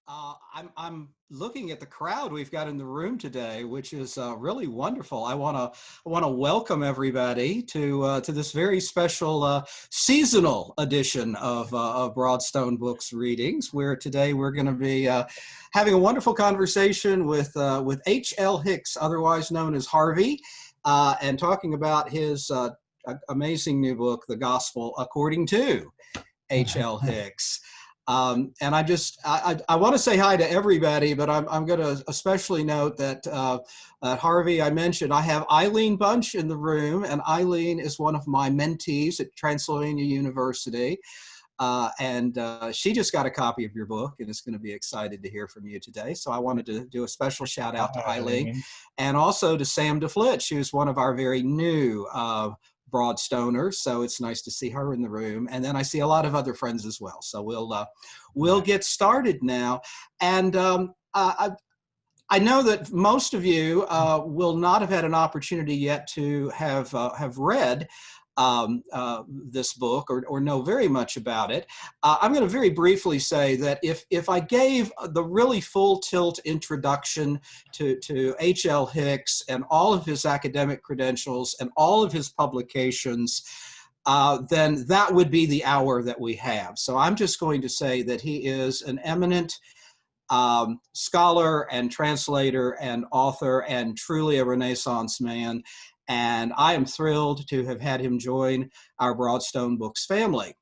I'm looking at the crowd we've got in the room today, which is really wonderful. I want to welcome everybody to this very special seasonal edition of Broadstone Books Readings, where today we're going to be having a wonderful conversation with H.L. Hicks, otherwise known as Harvey, and talking about his amazing new book, The Gospel According to H.L. Hicks. And I want to say hi to everybody, but I'm going to especially note that Harvey, I mentioned I have Eileen Bunch in the room, and Eileen is one of my mentees at Transylvania University. And she just got a copy of your book and is going to be excited to hear from you today. So I wanted to do a special shout out to Eileen and also to Sam DeFlitch, who's one of our very new Broadstoners. So it's nice to see her in the room. And then I see a lot of other friends as well. So we'll get started now. And I know that most of you will not have had an opportunity yet to have read this book or know very much about it. I'm going to very briefly say that if I gave the really full tilt introduction to H.L. Hicks and all of his academic credentials and all of his publications, then that would be the hour that we have. So I'm just going to say that he is an eminent scholar and translator and author and truly a Renaissance man. And I am thrilled to have had him join our Broadstone Books family.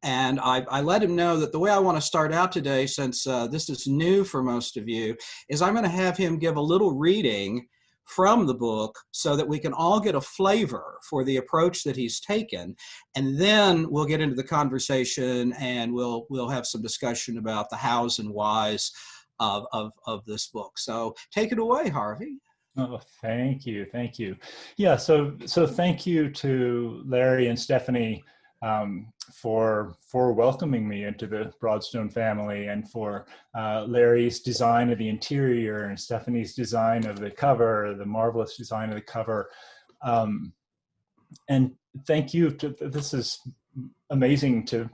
And I let him know that the way I want to start out today, since this is new for most of you, is I'm going to have him give a little reading from the book so that we can all get a flavor for the approach that he's taken. And then we'll get into the conversation and we'll have some discussion about the hows and whys of this book. So take it away, Harvey. Oh, thank you. Thank you. Yeah, so thank you to Larry and Stephanie for welcoming me into the Broadstone family, and for Larry's design of the interior and Stephanie's design of the cover, the marvelous design of the cover. And thank you this is amazing to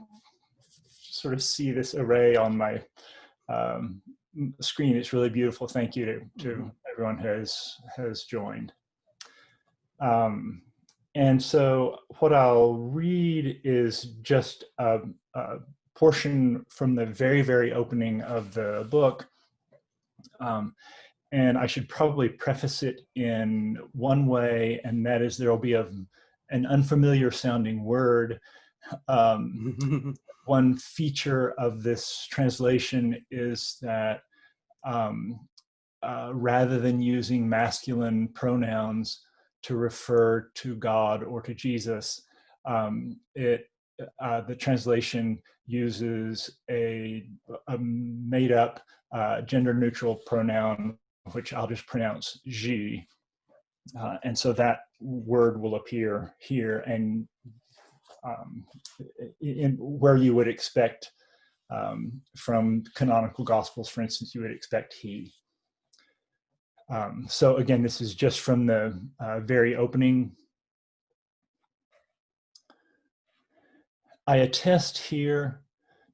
sort of see this array on my screen. It's really beautiful. Thank you to everyone who has joined. And so what I'll read is just a portion from the very, very opening of the book. And I should probably preface it in one way, and that is there will be an unfamiliar sounding word. One feature of this translation is that rather than using masculine pronouns to refer to God or to Jesus, the translation uses a made-up gender-neutral pronoun, which I'll just pronounce "je," and so that word will appear here, and in where you would expect from canonical Gospels, for instance, you would expect "he." So again, this is just from the very opening. I attest here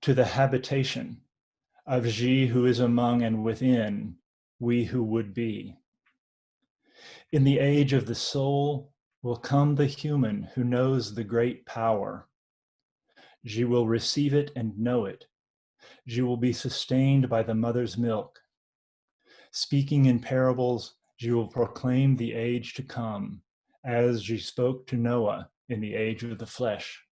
to the habitation of Je who is among and within we who would be. In the age of the soul will come the human who knows the great power. Je will receive it and know it. Je will be sustained by the mother's milk. Speaking in parables, Je will proclaim the age to come, as Je spoke to Noah in the age of the flesh.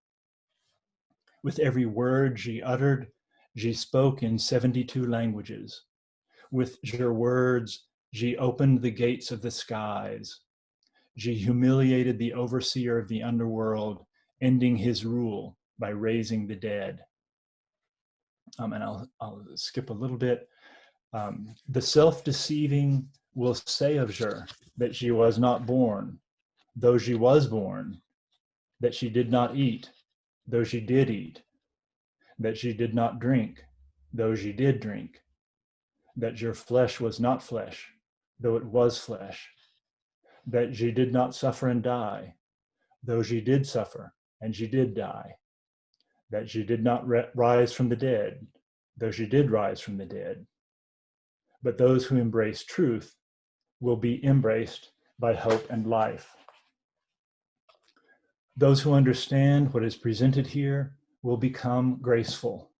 With every word Je uttered, Je spoke in 72 languages. With your words, Je opened the gates of the skies. Je humiliated the overseer of the underworld, ending his rule by raising the dead. And I'll skip a little bit. The self-deceiving will say of her that she was not born, though she was born, that she did not eat, though she did eat, that she did not drink, though she did drink, that your flesh was not flesh, though it was flesh, that she did not suffer and die, though she did suffer and she did die, that she did not rise from the dead, though she did rise from the dead. But those who embrace truth will be embraced by hope and life. Those who understand what is presented here will become graceful.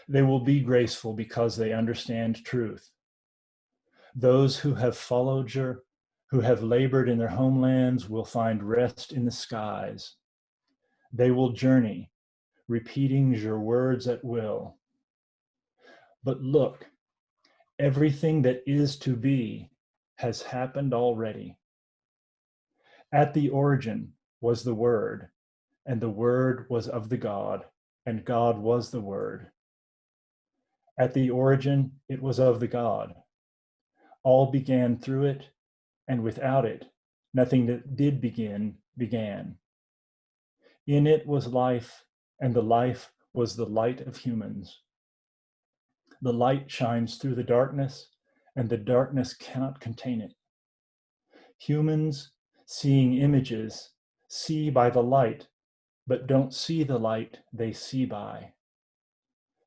They will be graceful because they understand truth. Those who have followed her, who have labored in their homelands, will find rest in the skies. They will journey, repeating your words at will. But look, everything that is to be has happened already. At the origin was the Word, and the Word was of the God, and God was the Word. At the origin, it was of the God. All began through it, and without it, nothing that did begin began. In it was life, and the life was the light of humans. The light shines through the darkness, and the darkness cannot contain it. Humans, seeing images, see by the light, but don't see the light they see by.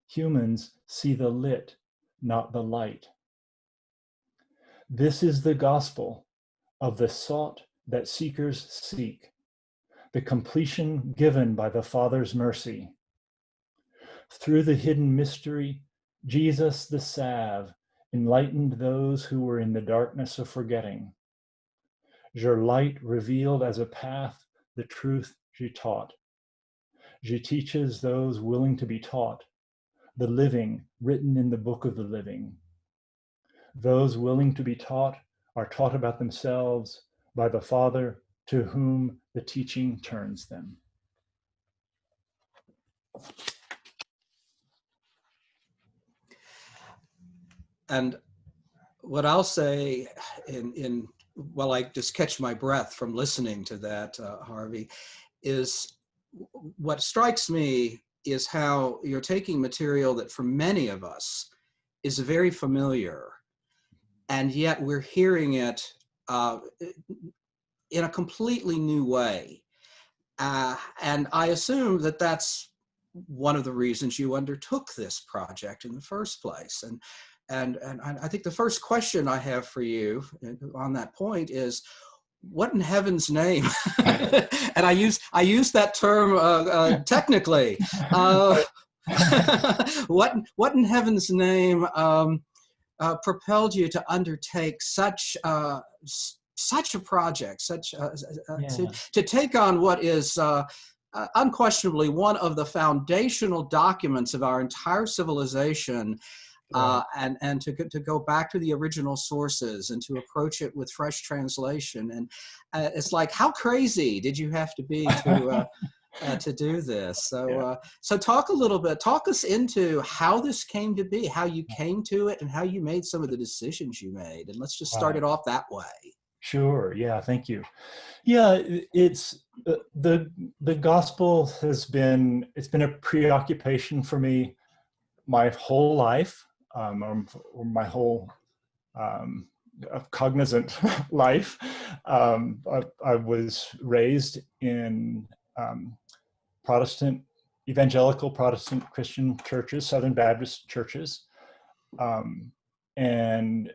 Humans see the lit, not the light. This is the gospel of the sought that seekers seek, the completion given by the Father's mercy. Through the hidden mystery, Jesus the salve enlightened those who were in the darkness of forgetting. Your light revealed as a path the truth she taught. She teaches those willing to be taught, the living written in the book of the living. Those willing to be taught are taught about themselves by the Father to whom the teaching turns them. And what I'll say while I just catch my breath from listening to that, Harvey, is what strikes me is how you're taking material that for many of us is very familiar, and yet we're hearing it in a completely new way. And I assume that that's one of the reasons you undertook this project in the first place. And I think the first question I have for you on that point is, what in heaven's name? And I use that term technically. What in heaven's name propelled you to undertake such a project, to take on what is unquestionably one of the foundational documents of our entire civilization, and to go back to the original sources and to approach it with fresh translation. And it's like, how crazy did you have to be to do this? So talk us into how this came to be, how you came to it, and how you made some of the decisions you made. And let's just start it off that way. Sure. Yeah. Thank you. Yeah. It's the gospel it's been a preoccupation for me my whole life, or my whole cognizant life. I was raised in evangelical Protestant Christian churches, Southern Baptist churches, and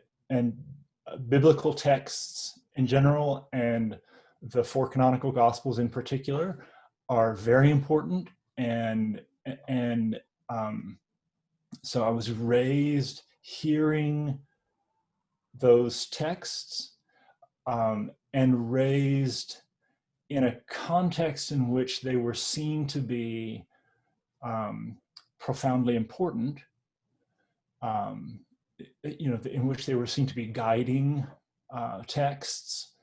biblical texts in general, and the four canonical gospels in particular, are very important. And so I was raised hearing those texts, and raised in a context in which they were seen to be profoundly important, in which they were seen to be guiding texts,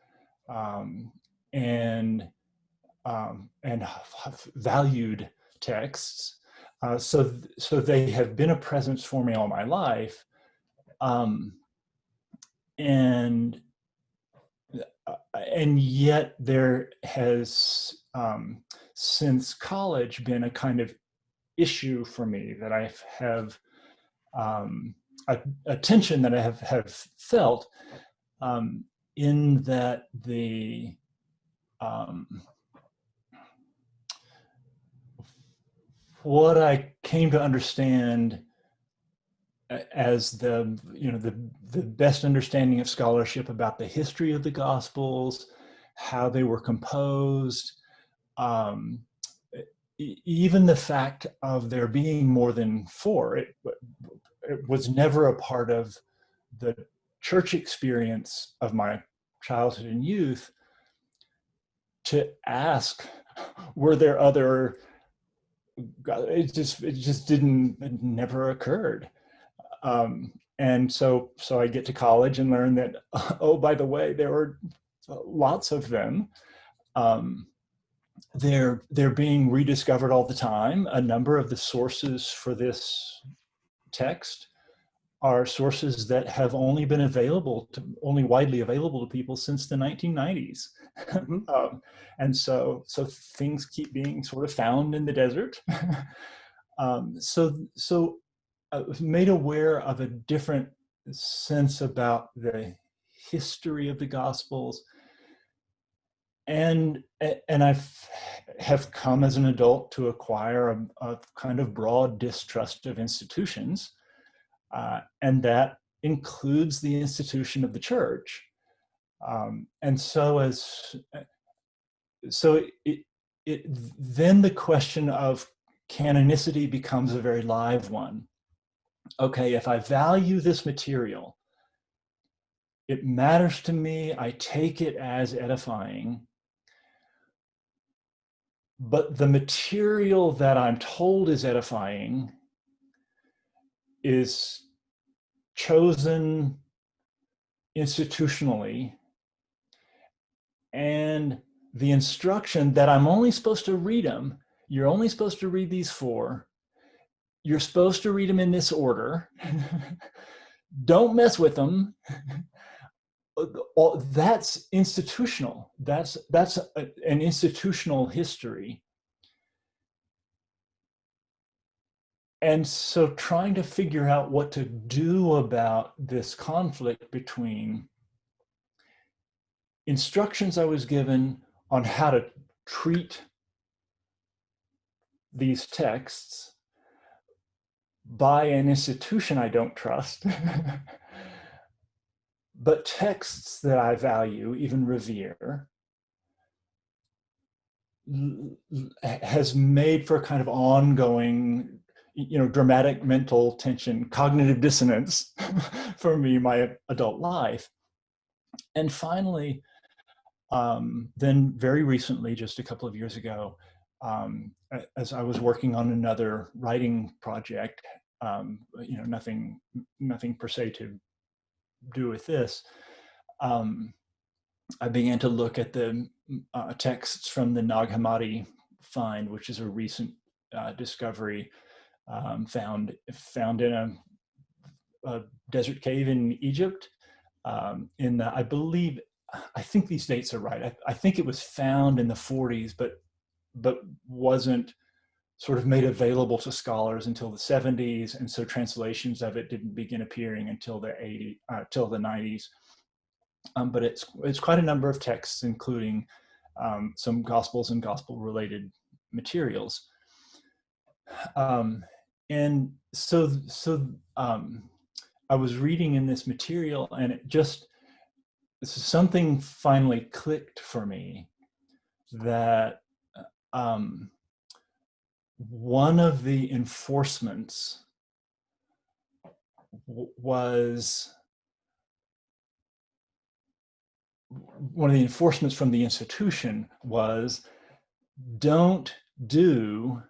and valued texts. So they have been a presence for me all my life, and yet there has since college been a kind of issue for me that I have a tension that I have felt, in that the what I came to understand as the best understanding of scholarship about the history of the Gospels, how they were composed, um, even the fact of there being more than four. It was never a part of the church experience of my childhood and youth to ask, were there other? It just didn't. It never occurred. And so I get to college and learn that, oh, by the way, there were lots of them. They're being rediscovered all the time. A number of the sources for this text are sources that have only been only widely available to people since the 1990s. Mm-hmm. And so things keep being sort of found in the desert. So I was made aware of a different sense about the history of the Gospels, and have come as an adult to acquire a kind of broad distrust of institutions, and that includes the institution of the church. And so then the question of canonicity becomes a very live one. Okay, if I value this material, it matters to me, I take it as edifying, but the material that I'm told is edifying is chosen institutionally, and the instruction that I'm only supposed to read them, you're only supposed to read these four, you're supposed to read them in this order, don't mess with them. That's institutional. That's an institutional history. And so trying to figure out what to do about this conflict between instructions I was given on how to treat these texts by an institution I don't trust, but texts that I value, even revere, has made for a kind of ongoing, dramatic mental tension, cognitive dissonance for me, my adult life. And finally, then very recently, just a couple of years ago, as I was working on another writing project, nothing per se to do with this, I began to look at the texts from the Nag Hammadi find, which is a recent discovery found in a desert cave in Egypt. I think these dates are right. I think it was found in the 40s, but wasn't sort of made available to scholars until the 70s, and so translations of it didn't begin appearing until the 90s. But it's quite a number of texts, including some gospels and gospel-related materials. And so I was reading in this material, and something finally clicked for me that one of the enforcements from the institution was, don't do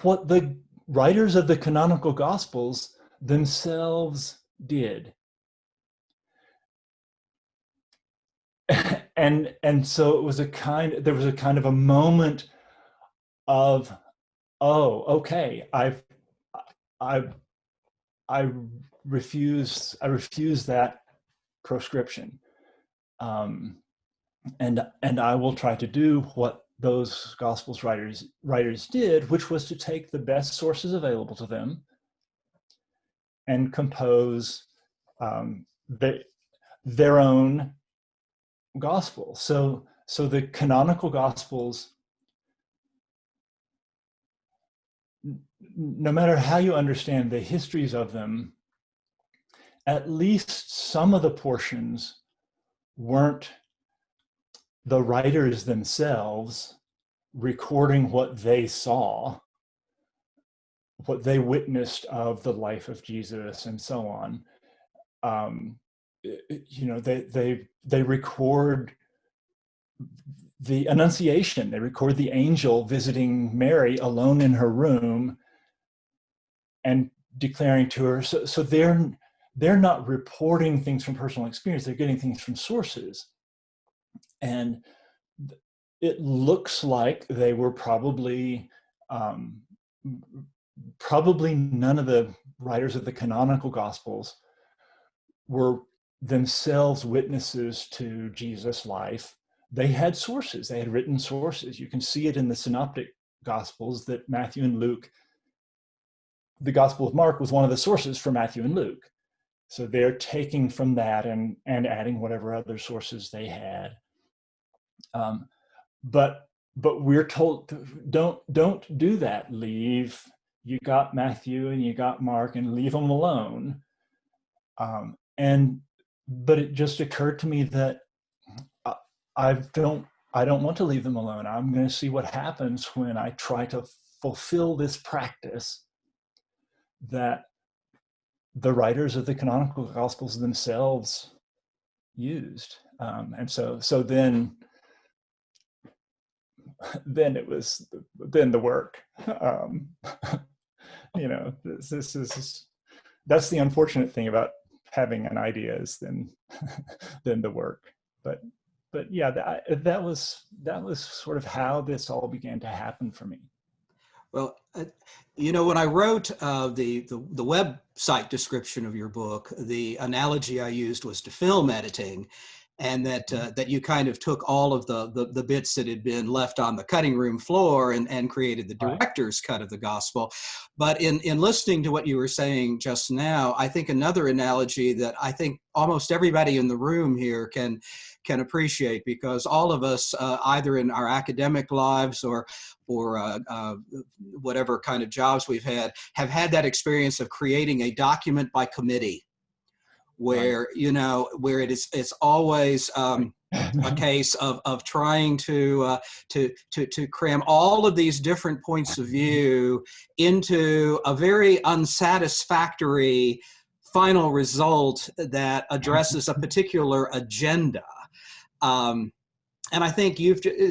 what the writers of the canonical gospels themselves did. And so there was a kind of a moment of, oh, okay, I refuse that proscription, and I will try to do what those Gospels writers did, which was to take the best sources available to them and compose their own gospel. So the canonical Gospels no matter how you understand the histories of them, at least some of the portions weren't the writers themselves recording what they saw, what they witnessed of the life of Jesus and so on. They record the Annunciation. They record the angel visiting Mary alone in her room and declaring to her. So they're not reporting things from personal experience. They're getting things from sources. And it looks like they were probably none of the writers of the canonical Gospels were themselves witnesses to Jesus' life. They had sources. They had written sources. You can see it in the synoptic Gospels that Matthew and Luke, the Gospel of Mark was one of the sources for Matthew and Luke. So they're taking from that and adding whatever other sources they had. But we're told, don't do that. Leave. You got Matthew and you got Mark, and leave them alone. But it just occurred to me that I don't want to leave them alone. I'm going to see what happens when I try to fulfill this practice that the writers of the canonical Gospels themselves used. And so then it was the work. That's the unfortunate thing about having an idea is then the work. But yeah, that was sort of how this all began to happen for me. Well, when I wrote the website description of your book, the analogy I used was to film editing, and that you kind of took all of the bits that had been left on the cutting room floor and created the director's cut of the gospel. But in listening to what you were saying just now, I think another analogy that I think almost everybody in the room here can appreciate, because all of us, either in our academic lives or whatever kind of jobs we've had, have had that experience of creating a document by committee, where where it's always a case of trying to cram all of these different points of view into a very unsatisfactory final result that addresses a particular agenda. And I think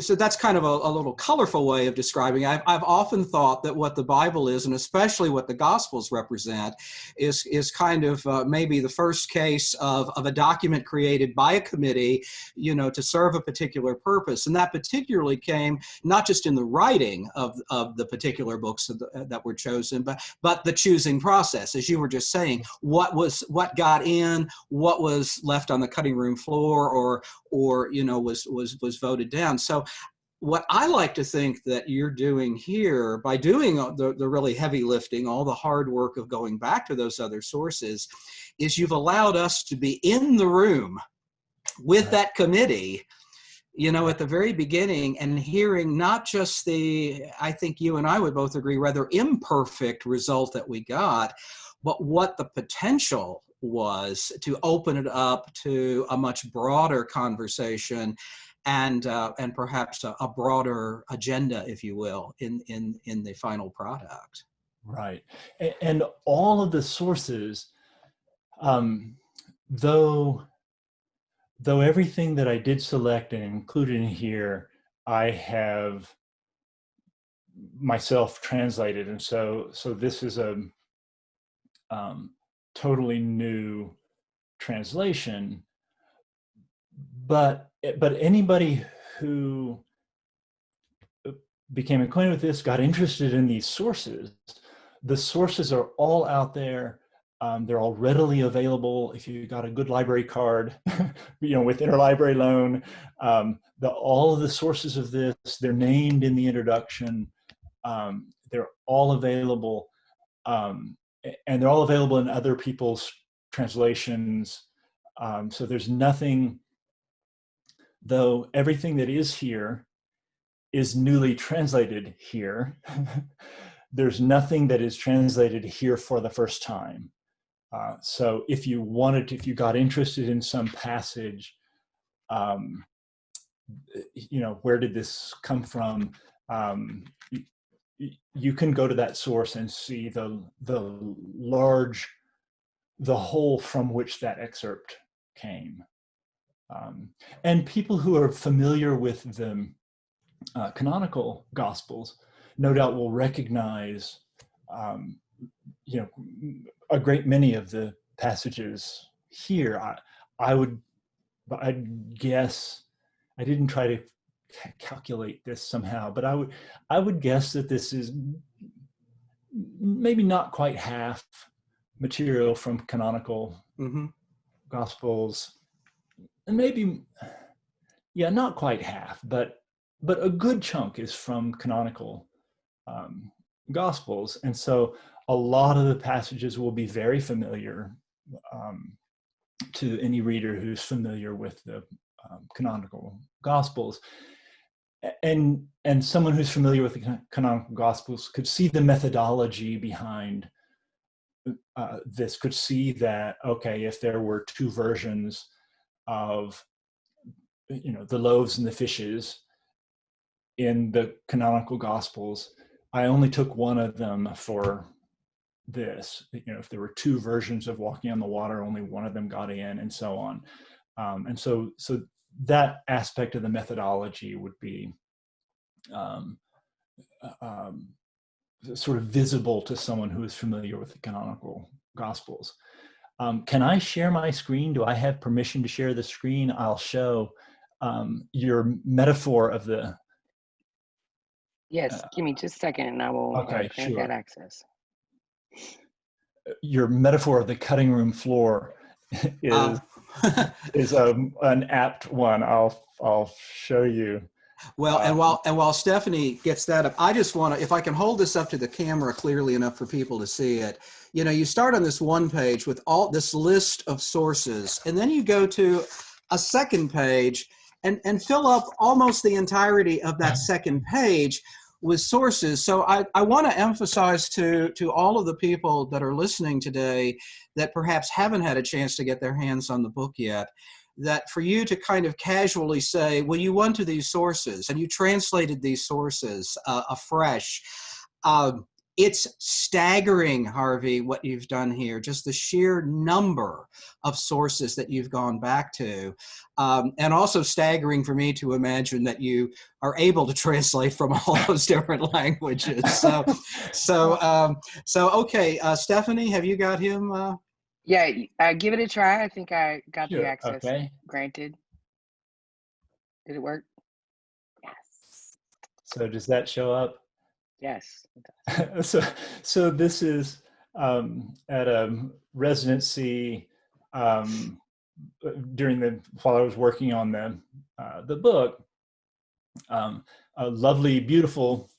so that's kind of a little colorful way of describing it. I've often thought that what the Bible is, and especially what the Gospels represent, is kind of maybe the first case of a document created by a committee, to serve a particular purpose. And that particularly came not just in the writing of the particular books that were chosen, but the choosing process, as you were just saying, what got in, what was left on the cutting room floor, or was voted down. So what I like to think that you're doing here, by doing the really heavy lifting, all the hard work of going back to those other sources, is you've allowed us to be in the room with that committee, at the very beginning, and hearing not just I think you and I would both agree, rather imperfect result that we got, but what the potential was to open it up to a much broader conversation and perhaps a broader agenda, if you will, in the final product. Right. And all of the sources, though everything that I did select and included in here, I have myself translated. And so this is a totally new translation, but anybody who became acquainted with this, got interested in these sources, the sources are all out there. They're all readily available. If you got a good library card, with interlibrary loan, all of the sources of this, they're named in the introduction. They're all available. And they're all available in other people's translations. So there's nothing, though everything that is here is newly translated here. there's nothing that is translated here for the first time. So if you got interested in some passage, where did this come from? You can go to that source and see the whole from which that excerpt came. And people who are familiar with the canonical Gospels, no doubt will recognize, a great many of the passages here. I'd guess, I didn't try to calculate this somehow, but I would guess that this is maybe not quite half material from canonical Gospels, and maybe, not quite half, but a good chunk is from canonical Gospels. And so a lot of the passages will be very familiar to any reader who's familiar with the canonical Gospels. And someone who's familiar with the canonical Gospels could see the methodology behind this, could see that, okay, if there were two versions of, the loaves and the fishes in the canonical Gospels, I only took one of them for this. If there were two versions of walking on the water, only one of them got in, and so on. And so that aspect of the methodology would be sort of visible to someone who is familiar with the canonical Gospels. Can I share my screen? Do I have permission to share the screen? I'll show your metaphor of the... Yes, give me just a second and I will grant that access. Your metaphor of the cutting room floor is an apt one. I'll show you. Well, and while Stephanie gets that up, I just want to, if I can hold this up to the camera clearly enough for people to see it. You start on this one page with all this list of sources, and then you go to a second page and fill up almost the entirety of that second page with sources. So I want to emphasize to all of the people that are listening today that perhaps haven't had a chance to get their hands on the book yet, that for you to kind of casually say, well, you went to these sources and you translated these sources afresh. It's staggering, Harvey, what you've done here, just the sheer number of sources that you've gone back to. And also staggering for me to imagine that you are able to translate from all those different languages. So okay, Stephanie, have you got him? Yeah, give it a try. I think I got the access granted. Did it work? Yes. So does that show up? Yes. So this is at a residency while I was working on the book. A lovely, beautiful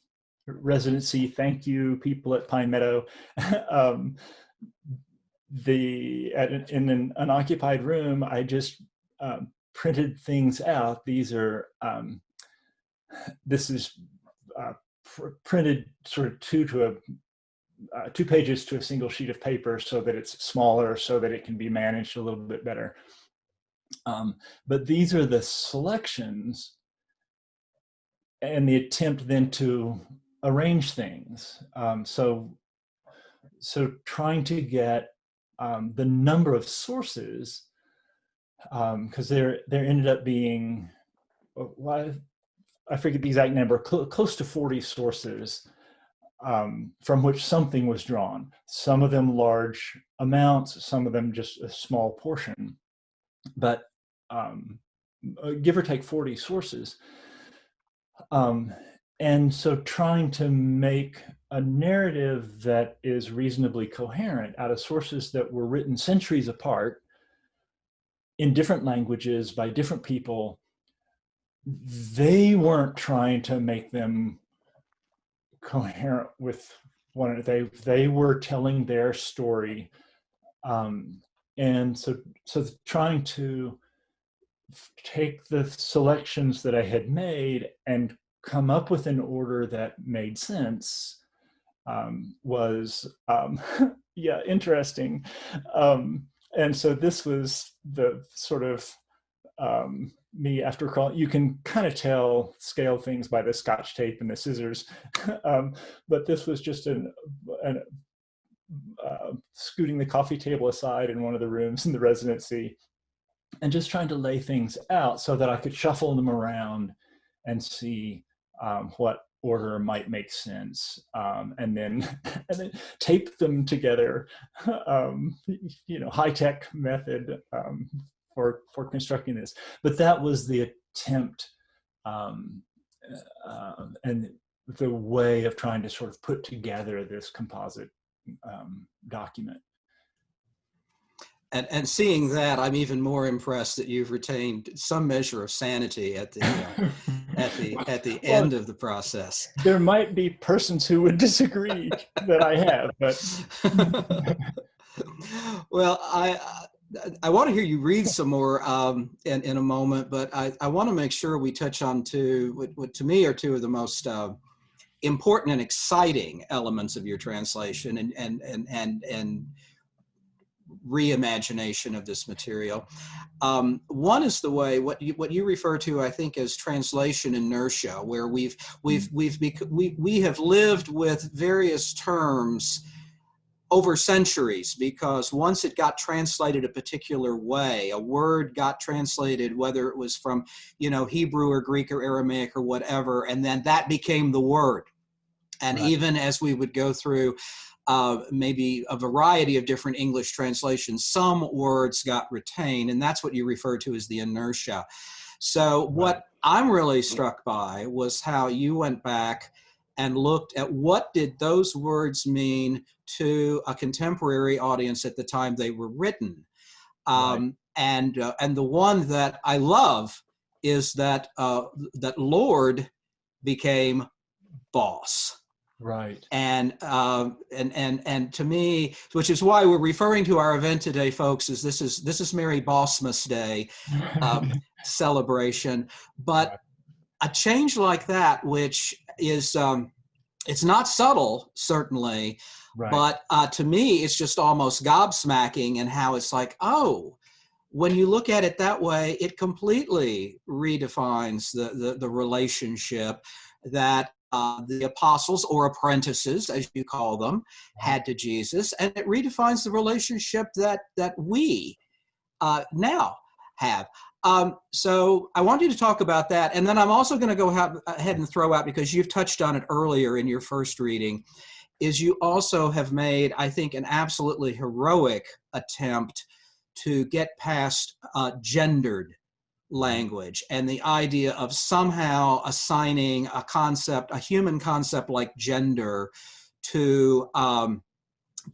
residency. Thank you, people at Pine Meadow. In an unoccupied room, I just printed things out. This is printed sort of two pages to a single sheet of paper, so that it's smaller, so that it can be managed a little bit better. But these are the selections, and the attempt then to arrange things. So trying to get the number of sources, because there ended up being, I forget the exact number, close to 40 sources from which something was drawn. Some of them large amounts, some of them just a small portion, but give or take 40 sources. And so trying to make a narrative that is reasonably coherent out of sources that were written centuries apart in different languages by different people. They weren't trying to make them coherent with one another. They were telling their story. And so trying to take the selections that I had made and come up with an order that made sense, was, yeah, interesting. And so this was the sort of me after calling. You can kind of scale things by the Scotch tape and the scissors, but this was just scooting the coffee table aside in one of the rooms in the residency and just trying to lay things out so that I could shuffle them around and see what order might make sense, and then tape them together, high-tech method for constructing this. But that was the attempt, and the way of trying to sort of put together this composite document. And seeing that, I'm even more impressed that you've retained some measure of sanity at the at the end of the process. There might be persons who would disagree that I have, but well, I want to hear you read some more in a moment, but I want to make sure we touch on what to me are two of the most important and exciting elements of your translation and reimagination of this material. One is the way what you refer to, I think, as translation inertia, where we have lived with various terms over centuries, because once it got translated a particular way, a word got translated, whether it was from, Hebrew or Greek or Aramaic or whatever, and then that became the word. And right. Even as we would go through maybe a variety of different English translations, some words got retained, and that's what you refer to as the inertia. So what I'm really struck by was how you went back and looked at what did those words mean to a contemporary audience at the time they were written. And the one that I love is that that Lord became boss. Right. And to me, which is why we're referring to our event today, folks, is this is Mary Bossmas Day celebration. But a change like that, which is it's not subtle, certainly, but to me, it's just almost gobsmacking, and how it's like, oh, when you look at it that way, it completely redefines the relationship that the apostles, or apprentices, as you call them, had to Jesus, and it redefines the relationship that we now have. So I want you to talk about that, and then I'm also going to go ahead and throw out, because you've touched on it earlier in your first reading, is you also have made, I think, an absolutely heroic attempt to get past gendered language and the idea of somehow assigning a concept, a human concept like gender, to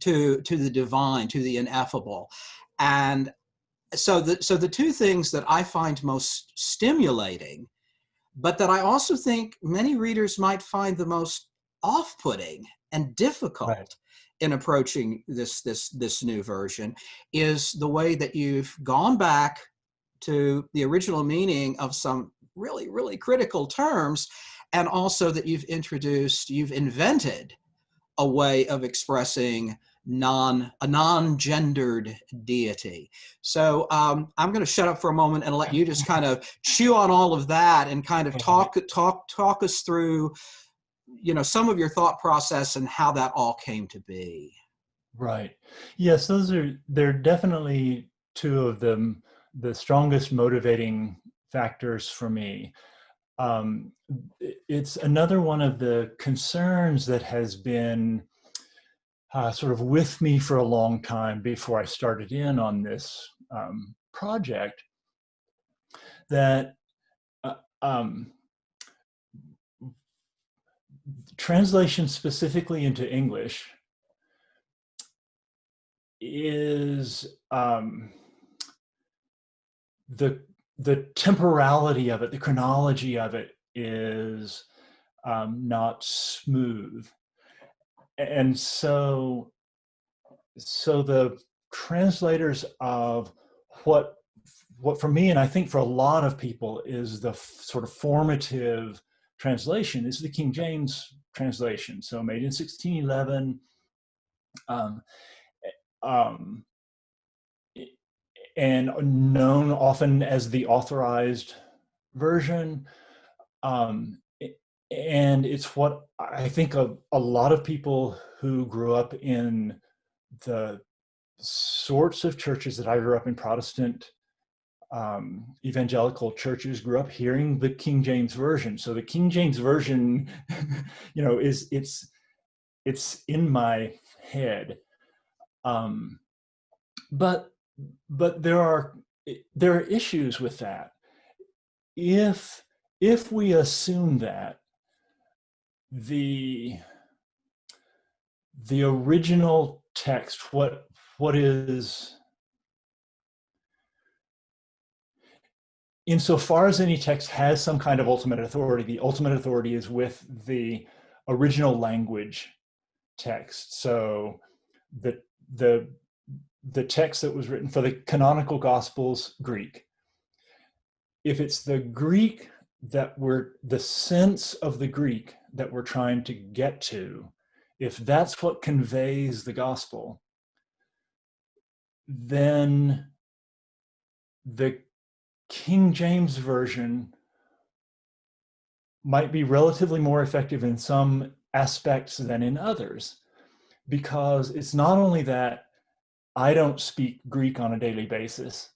the divine, to the ineffable. And so the two things that I find most stimulating, but that I also think many readers might find the most off-putting and difficult in approaching this new version, is the way that you've gone back to the original meaning of some really, really critical terms, and also that you've invented a way of expressing a non-gendered deity. So I'm going to shut up for a moment and let you just kind of chew on all of that and kind of talk us through, some of your thought process and how that all came to be. Right. Yes, they're definitely two of them, the strongest motivating factors for me. It's another one of the concerns that has been sort of with me for a long time before I started in on this project, that translation specifically into English is the temporality of it, the chronology of it is not smooth. And so the translators of what for me, and I think for a lot of people, is the sort of formative translation is the King James translation. So made in 1611, and known often as the authorized version. And it's what I think a lot of people who grew up in the sorts of churches that I grew up in, Protestant evangelical churches, grew up hearing the King James Version. So the King James Version, it's in my head. But there are issues with that. If we assume that the original text, what is, insofar as any text has some kind of ultimate authority, the ultimate authority is with the original language text. So the text that was written for the canonical Gospels, Greek. If it's the Greek the sense of the Greek that we're trying to get to, if that's what conveys the gospel, then the King James Version might be relatively more effective in some aspects than in others, because it's not only that I don't speak Greek on a daily basis,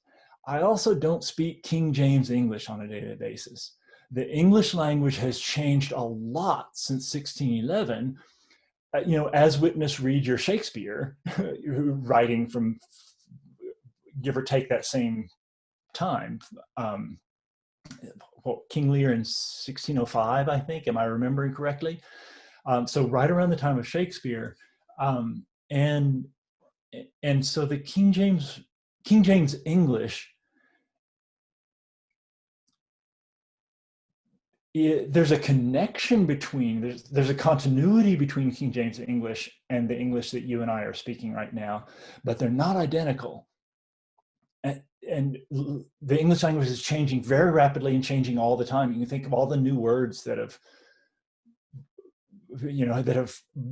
I also don't speak King James English on a daily basis. The English language has changed a lot since 1611, as witness read your Shakespeare, writing from give or take that same time. King Lear in 1605, I think, am I remembering correctly? So right around the time of Shakespeare, and so the King James English, there's a connection between, there's a continuity between King James English and the English that you and I are speaking right now, but they're not identical. And the English language is changing very rapidly and changing all the time. You can think of all the new words that have,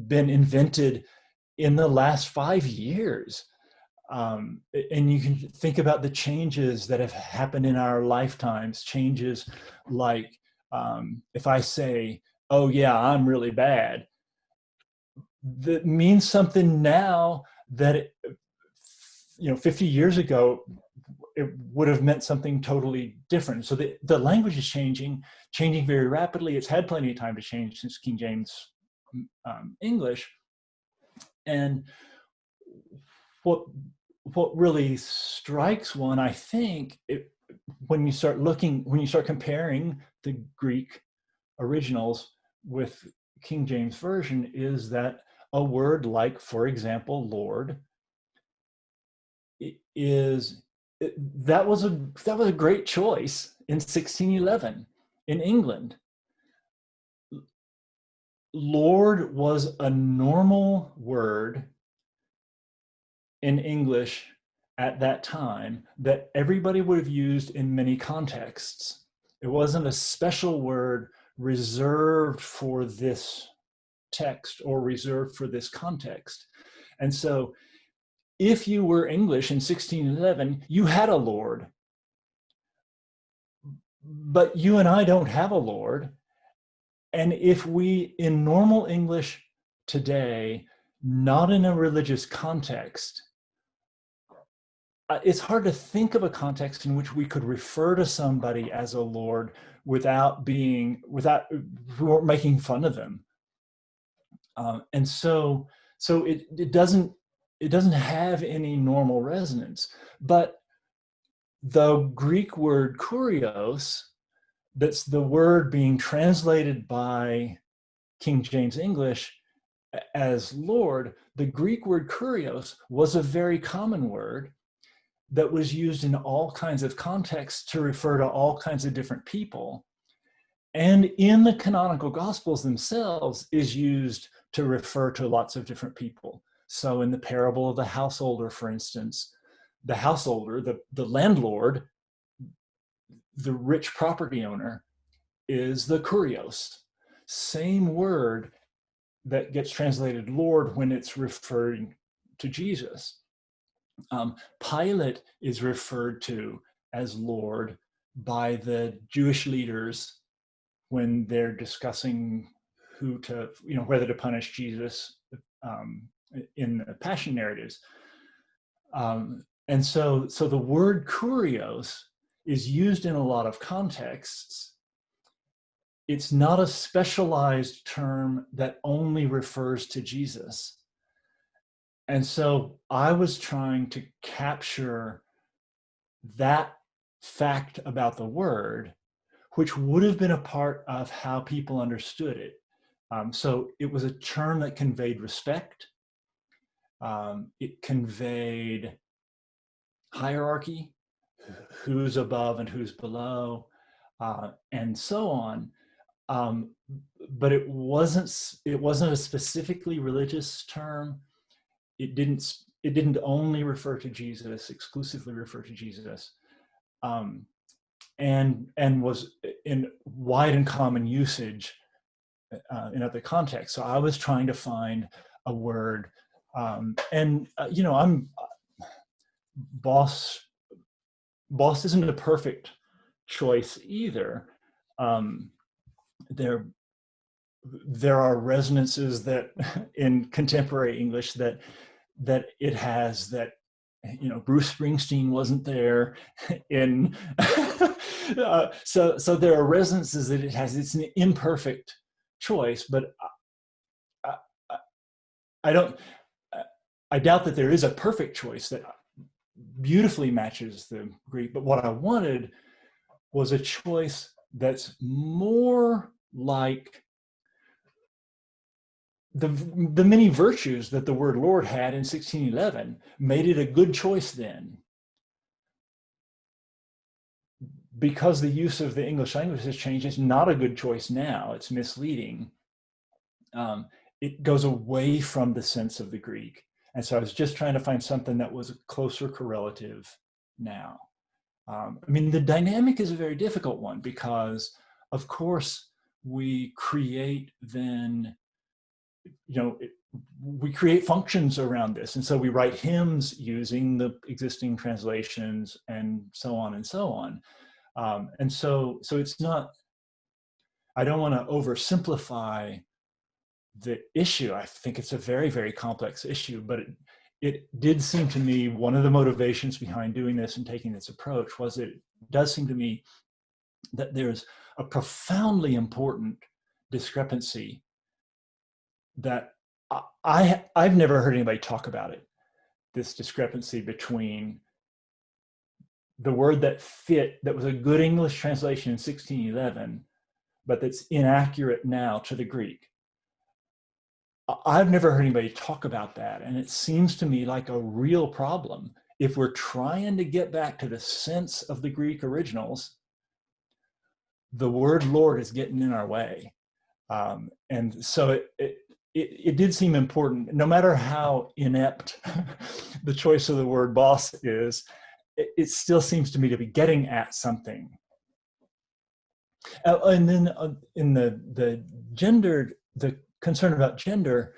been invented in the last 5 years. And you can think about the changes that have happened in our lifetimes, changes like, if I say, oh yeah, I'm really bad, that means something now that, 50 years ago, it would have meant something totally different. So the language is changing very rapidly. It's had plenty of time to change since King James English. And what really strikes one, I think, when you start comparing the Greek originals with King James Version, is that a word like, for example, Lord, that was a great choice in 1611 in England. Lord was a normal word in English at that time that everybody would have used in many contexts. It wasn't a special word reserved for this text or reserved for this context. And so if you were English in 1611, you had a Lord. But you and I don't have a Lord. And if we, in normal English today, not in a religious context, it's hard to think of a context in which we could refer to somebody as a Lord without making fun of them. And so it doesn't have any normal resonance. But the Greek word kurios, that's the word being translated by King James English as Lord, the Greek word kurios was a very common word that was used in all kinds of contexts to refer to all kinds of different people. And in the canonical Gospels themselves is used to refer to lots of different people. So in the parable of the householder, for instance, the householder, the landlord, the rich property owner, is the kurios. same word that gets translated Lord when it's referring to Jesus. Pilate is referred to as Lord by the Jewish leaders when they're discussing whether to punish Jesus in the Passion narratives. And so the word kurios is used in a lot of contexts. It's not a specialized term that only refers to Jesus. And so I was trying to capture that fact about the word, which would have been a part of how people understood it. So it was a term that conveyed respect. It conveyed hierarchy, who's above and who's below, and so on. But it wasn't a specifically religious term. It didn't only refer to Jesus, exclusively refer to Jesus, and was in wide and common usage in other contexts. So I was trying to find a word, I'm boss isn't a perfect choice either. There are resonances that in contemporary English that it has that, Bruce Springsteen wasn't there in, so there are resonances that it has. It's an imperfect choice, but I doubt that there is a perfect choice that beautifully matches the Greek. But what I wanted was a choice that's more like the many virtues that the word Lord had in 1611 made it a good choice then. Because the use of the English language has changed, it's not a good choice now. It's misleading. It goes away from the sense of the Greek. And so I was just trying to find something that was a closer correlative now. The dynamic is a very difficult one because, of course, we create then, we create functions around this. And so we write hymns using the existing translations and so on and so on. And so it's not, I don't want to oversimplify the issue. I think it's a very, very complex issue, but it did seem to me one of the motivations behind doing this and taking this approach was it does seem to me that there's a profoundly important discrepancy that I've never heard anybody talk about it. This discrepancy between the word that was a good English translation in 1611, but that's inaccurate now to the Greek. I've never heard anybody talk about that. And it seems to me like a real problem. If we're trying to get back to the sense of the Greek originals, the word Lord is getting in our way. And so it did seem important, no matter how inept the choice of the word boss is, it still seems to me to be getting at something. And then in the concern about gender,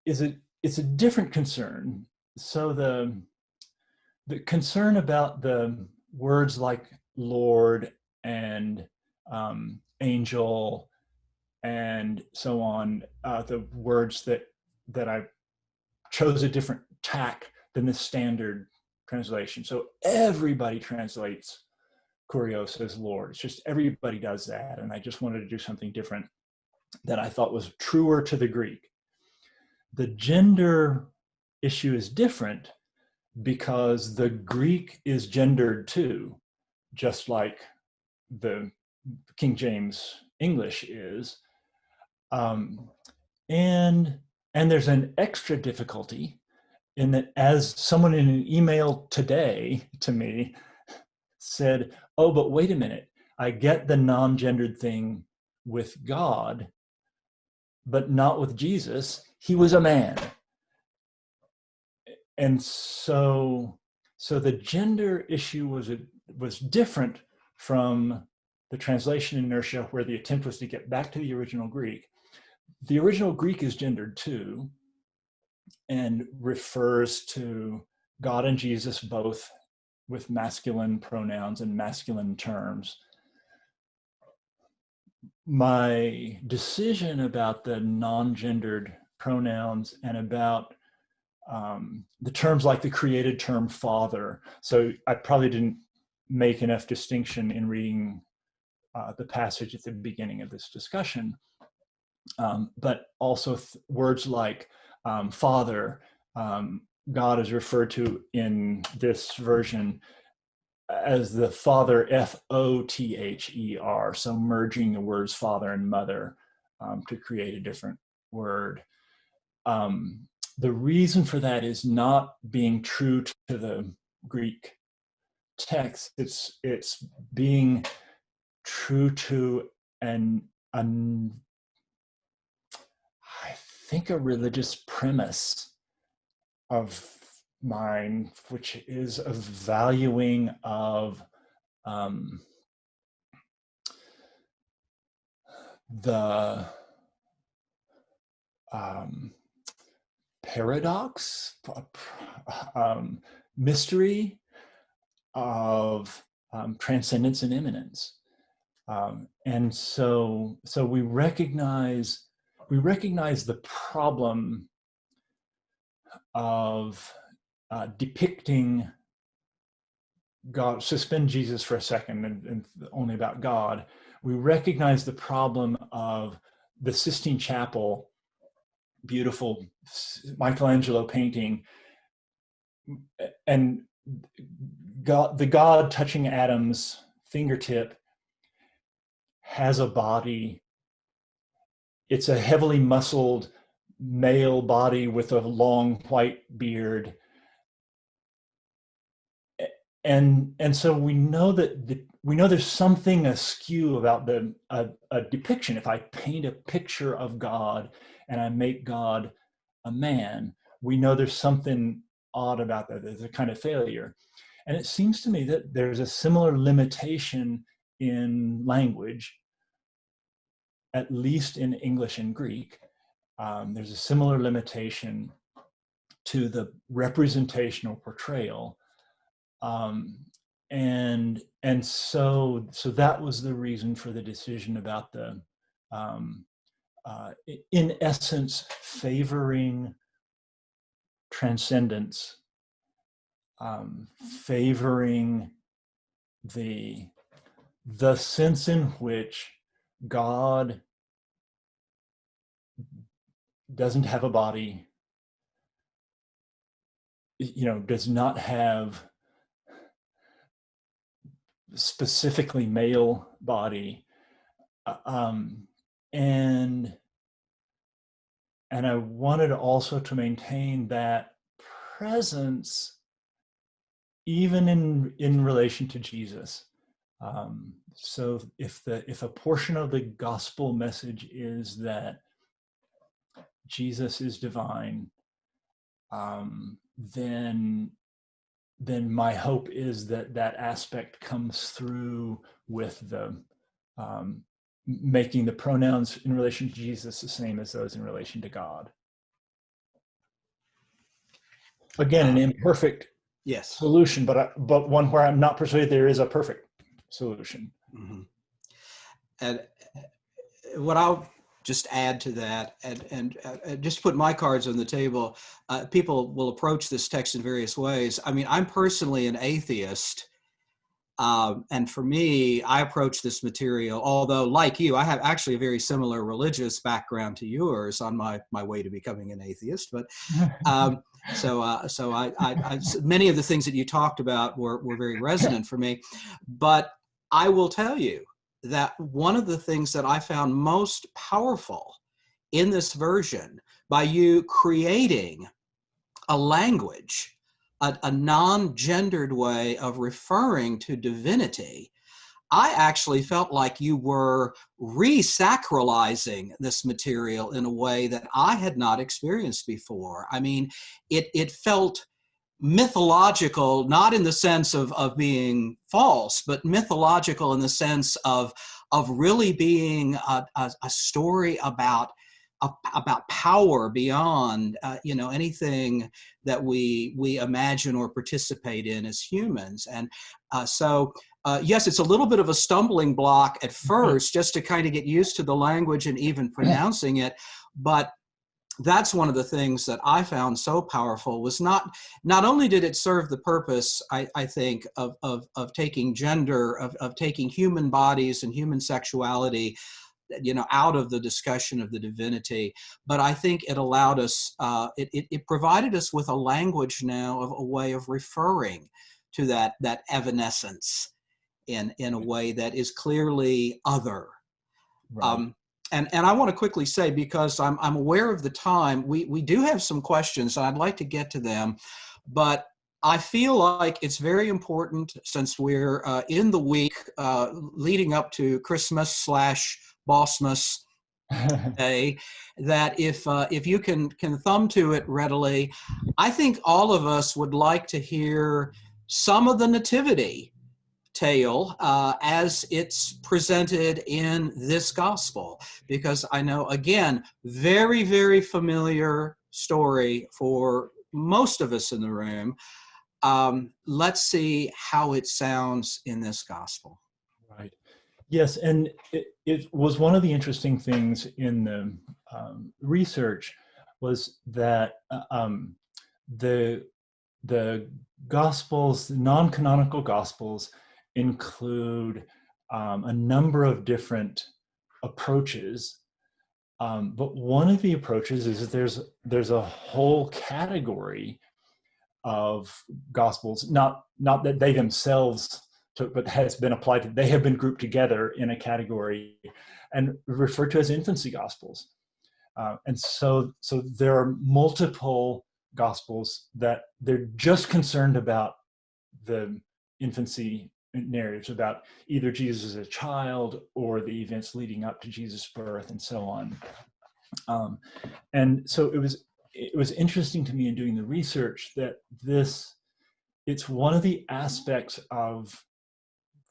it's a different concern. So the concern about the words like Lord and angel and so on, the words that I chose a different tack than the standard translation. So everybody translates kurios as Lord. It's just everybody does that. And I just wanted to do something different that I thought was truer to the Greek. The gender issue is different because the Greek is gendered too, just like the King James English is. And there's an extra difficulty in that, as someone in an email today to me said, oh, but wait a minute, I get the non-gendered thing with God, but not with Jesus. He was a man. And so the gender issue was different from the translation inertia where the attempt was to get back to the original Greek. The original Greek is gendered too, and refers to God and Jesus both with masculine pronouns and masculine terms. My decision about the non-gendered pronouns and about the terms like the created term father. So I probably didn't make enough distinction in reading the passage at the beginning of this discussion. But also words like father, God is referred to in this version as the father, F-O-T-H-E-R, so merging the words father and mother to create a different word. The reason for that is not being true to the Greek text. It's being true to I think a religious premise of mine, which is a valuing of the paradox, mystery of transcendence and immanence. And so we recognize the problem of depicting God. Suspend Jesus for a second and only about God. We recognize the problem of the Sistine Chapel, beautiful Michelangelo painting, and God, the God touching Adam's fingertip, has a body. It's a heavily muscled male body with a long white beard. And so we know that there's something askew about a depiction. If I paint a picture of God and I make God a man, we know there's something odd about that. There's a kind of failure. And it seems to me that there's a similar limitation in language, at least in English and Greek. There's a similar limitation to the representational portrayal. And so that was the reason for the decision about the, in essence, favoring transcendence, favoring the sense in which God doesn't have a body, does not have specifically male body, and I wanted also to maintain that presence even in relation to Jesus. So if a portion of the gospel message is that Jesus is divine, then my hope is that aspect comes through with the making the pronouns in relation to Jesus the same as those in relation to God. Again, an imperfect solution, but one where I'm not persuaded there is a perfect solution. Mm-hmm. And what I'll just add to that, and just put my cards on the table, people will approach this text in various ways. I mean, I'm personally an atheist. And for me, I approach this material, although like you, I have actually a very similar religious background to yours on my way to becoming an atheist. But so I many of the things that you talked about were very resonant for me. But I will tell you that one of the things that I found most powerful in this version, by you creating a language, a non-gendered way of referring to divinity, I actually felt like you were re-sacralizing this material in a way that I had not experienced before. I mean, it felt mythological, not in the sense of being false, but mythological in the sense of really being a story about power beyond anything that we imagine or participate in as humans. And yes, it's a little bit of a stumbling block at first, just to kind of get used to the language and even pronouncing it, but that's one of the things that I found so powerful. Was not only did it serve the purpose, I think, of taking gender, of taking human bodies and human sexuality, out of the discussion of the divinity, but I think it allowed us, it provided us with a language now, of a way of referring to that evanescence in a way that is clearly other. Right. And I want to quickly say, because I'm aware of the time, we do have some questions, and I'd like to get to them, but I feel like it's very important, since we're in the week leading up to Christmas / Bossmas Day, that if you can thumb to it readily, I think all of us would like to hear some of the nativity tale as it's presented in this gospel, because I know, again, very, very familiar story for most of us in the room. Let's see how it sounds in this gospel. Right. Yes, and it was one of the interesting things in the research, was that the Gospels, non-canonical Gospels, include a number of different approaches, but one of the approaches is that there's a whole category of Gospels, not that they themselves took, but has been applied to. They have been grouped together in a category and referred to as infancy Gospels, and so there are multiple Gospels that they're just concerned about the infancy narratives, about either Jesus as a child or the events leading up to Jesus' birth, and so on. And so it was interesting to me in doing the research that it's one of the aspects of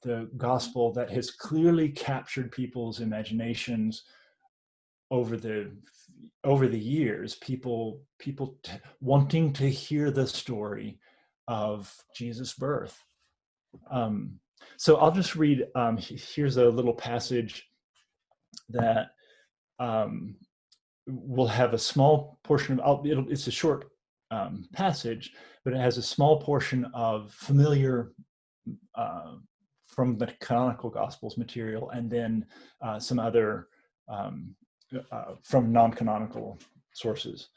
the gospel that has clearly captured people's imaginations over the years. People wanting to hear the story of Jesus' birth. So I'll just read, here's a little passage that will have a small portion of, it's a short passage, but it has a small portion of familiar from the canonical Gospels material, and then some other from non-canonical sources.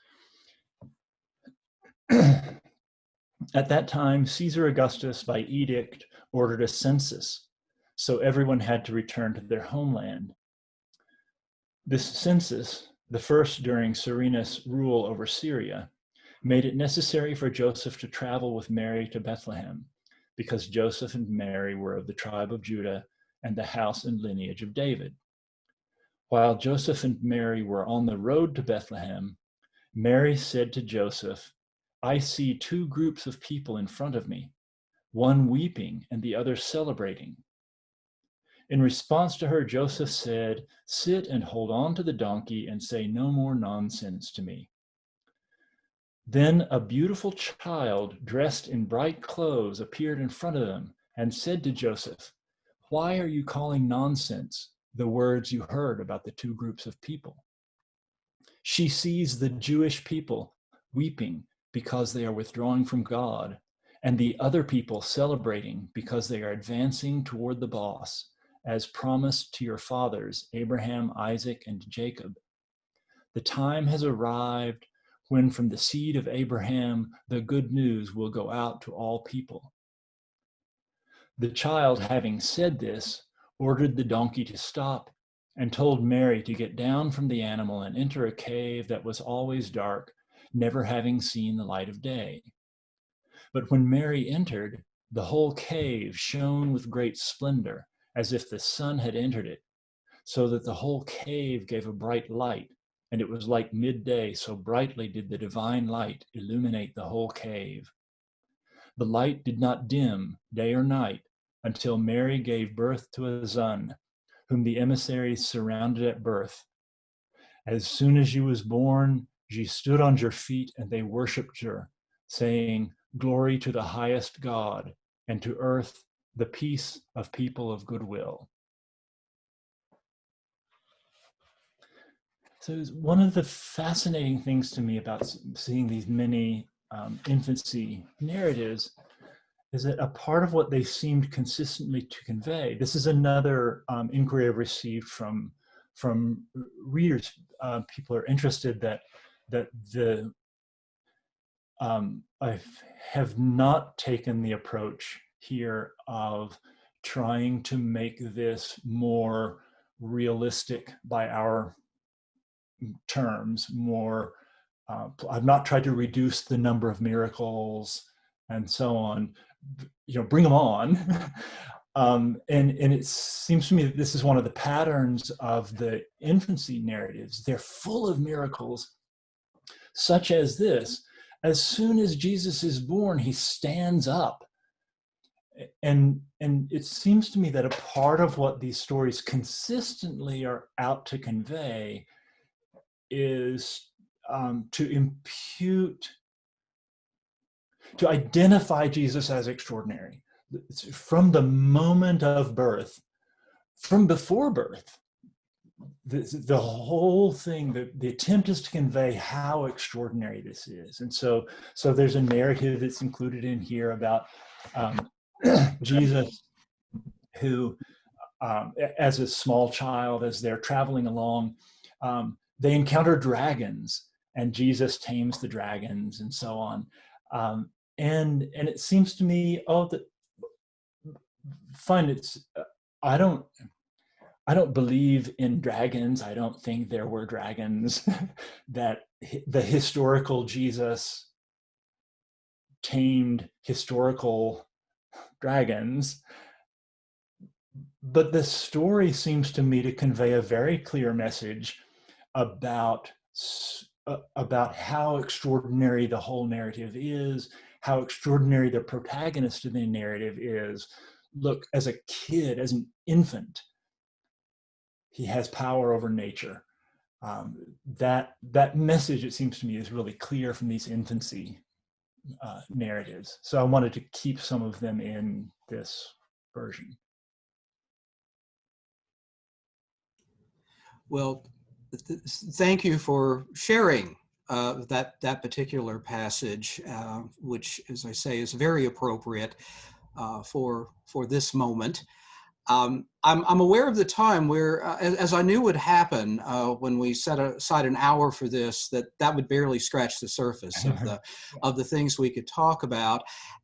At that time, Caesar Augustus, by edict, ordered a census, so everyone had to return to their homeland. This census, the first during Cyrenius' rule over Syria, made it necessary for Joseph to travel with Mary to Bethlehem, because Joseph and Mary were of the tribe of Judah and the house and lineage of David. While Joseph and Mary were on the road to Bethlehem, Mary said to Joseph, "I see two groups of people in front of me, one weeping and the other celebrating." In response to her, Joseph said, "Sit and hold on to the donkey and say no more nonsense to me." Then a beautiful child dressed in bright clothes appeared in front of them and said to Joseph, "Why are you calling nonsense the words you heard about the two groups of people?" She sees the Jewish people weeping because they are withdrawing from God, and the other people celebrating because they are advancing toward the boss, as promised to your fathers, Abraham, Isaac, and Jacob. The time has arrived when from the seed of Abraham, the good news will go out to all people. The child, having said this, ordered the donkey to stop and told Mary to get down from the animal and enter a cave that was always dark, never having seen the light of day. But when Mary entered, the whole cave shone with great splendor, as if the sun had entered it, so that the whole cave gave a bright light, and it was like midday, so brightly did the divine light illuminate the whole cave. The light did not dim day or night until Mary gave birth to a son, whom the emissaries surrounded at birth. As soon as she was born, she stood on her feet and they worshipped her, saying, "Glory to the highest God, and to earth the peace of people of goodwill." So one of the fascinating things to me about seeing these many infancy narratives is that a part of what they seemed consistently to convey, this is another inquiry I've received from readers. People are interested that I have not taken the approach here of trying to make this more realistic by our terms, more I've not tried to reduce the number of miracles and so on, bring them on. And it seems to me that this is one of the patterns of the infancy narratives. They're full of miracles, such as this. As soon as Jesus is born, he stands up. And it seems to me that a part of what these stories consistently are out to convey is to impute, to identify Jesus as extraordinary. From the moment of birth, from before birth, the whole thing, the attempt is to convey how extraordinary this is. And so there's a narrative that's included in here about Jesus, who, as a small child, as they're traveling along, they encounter dragons, and Jesus tames the dragons, and so on. And it seems to me, fine. I don't believe in dragons. I don't think there were dragons. That the historical Jesus tamed historical dragons. But the story seems to me to convey a very clear message about how extraordinary the whole narrative is, how extraordinary the protagonist of the narrative is. Look, as a kid, as an infant, he has power over nature. That message, it seems to me, is really clear from these infancy narratives. So I wanted to keep some of them in this version. Well, thank you for sharing that particular passage, which, as I say, is very appropriate for this moment. I'm aware of the time where, as I knew would happen when we set aside an hour for this, that would barely scratch the surface of the things we could talk about.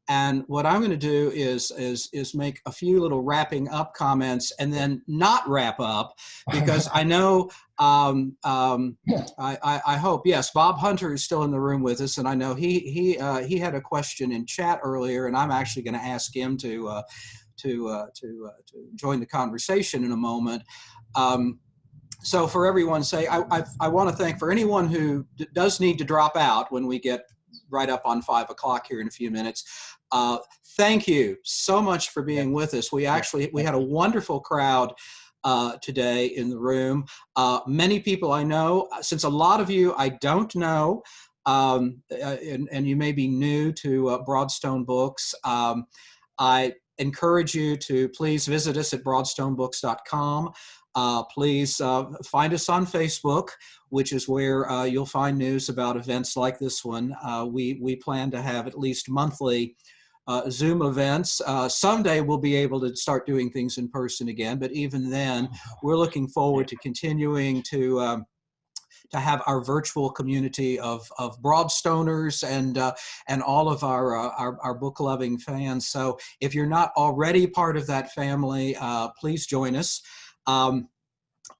And what I'm going to do is make a few little wrapping up comments and then not wrap up, because I know I hope, yes, Bob Hunter is still in the room with us, and I know he had a question in chat earlier, and I'm actually going to ask him to join the conversation in a moment. So for everyone's sake, I want to thank, for anyone who does need to drop out when we get right up on 5 o'clock here in a few minutes. Thank you so much for being with us. We had a wonderful crowd today in the room. Many people I know, since a lot of you I don't know, and you may be new to Broadstone Books. I encourage you to please visit us at broadstonebooks.com. Please find us on Facebook, which is where you'll find news about events like this one. We plan to have at least monthly Zoom events. Someday we'll be able to start doing things in person again, but even then, we're looking forward to continuing to have our virtual community of Broadstoners and all of our book-loving fans. So if you're not already part of that family, please join us.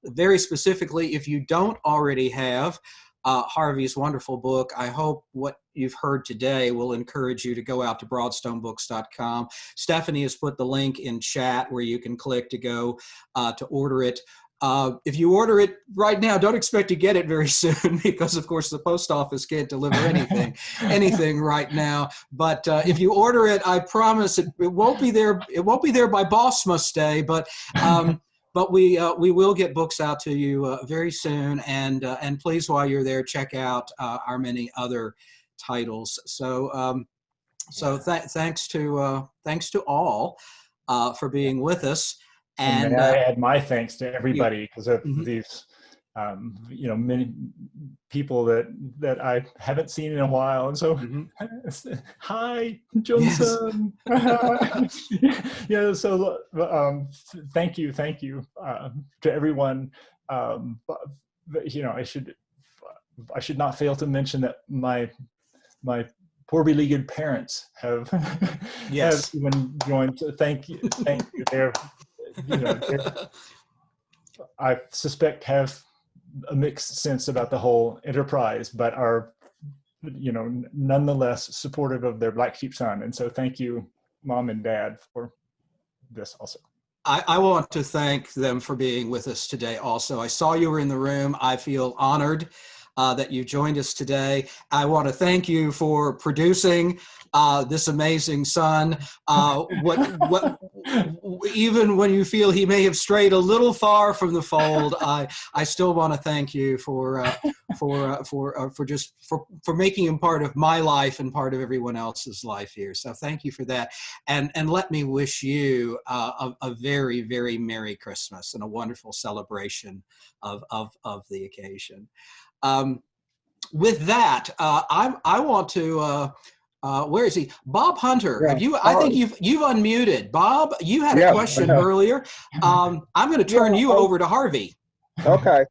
Very specifically, if you don't already have Harvey's wonderful book, I hope what you've heard today will encourage you to go out to broadstonebooks.com. Stephanie has put the link in chat where you can click to go to order it. If you order it right now, don't expect to get it very soon because, of course, the post office can't deliver anything right now. But if you order it, I promise it won't be there. It won't be there by Bossmas Day, but we will get books out to you very soon. And please, while you're there, check out our many other titles. So thanks to all for being with us. And may I add my thanks to everybody because of these, many people that I haven't seen in a while. And so, hi, Johnson. Yes. So thank you to everyone. I should not fail to mention that my poor beleaguered parents have even joined. So thank you. They're, I suspect have a mixed sense about the whole enterprise, but are, nonetheless supportive of their black sheep son. And so thank you, Mom and Dad, for this also. I want to thank them for being with us today also. I saw you were in the room. I feel honored that you joined us today. I want to thank you for producing this amazing son. Even when you feel he may have strayed a little far from the fold, I still want to thank you for making him part of my life and part of everyone else's life here. So thank you for that, and let me wish you a very, very Merry Christmas and a wonderful celebration of the occasion. With that, I want to. Where is he? Bob Hunter. Yeah. I think you've unmuted. Bob, you had a question earlier. I'm going to turn you over to Harvey. Okay.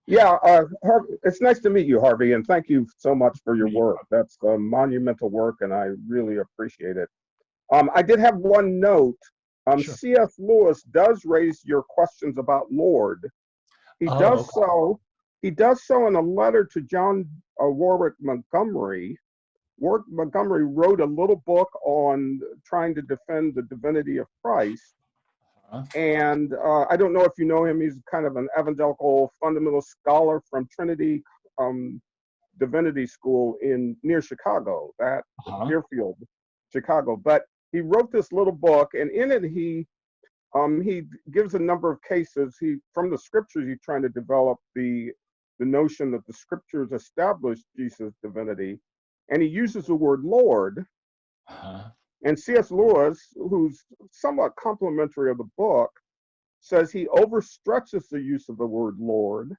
Yeah, Harvey, it's nice to meet you, Harvey, and thank you so much for your work. That's monumental work, and I really appreciate it. I did have one note. Sure. C.S. Lewis does raise your questions about Lord. He does so in a letter to John Warwick Montgomery. Warwick Montgomery wrote a little book on trying to defend the divinity of Christ. And I don't know if you know him. He's kind of an evangelical fundamental scholar from Trinity Divinity School near Chicago, Deerfield, Chicago. But he wrote this little book, and in it he gives a number of cases. From the scriptures, he's trying to develop the notion that the scriptures establish Jesus' divinity. And he uses the word Lord. And C.S. Lewis, who's somewhat complimentary of the book, says he overstretches the use of the word Lord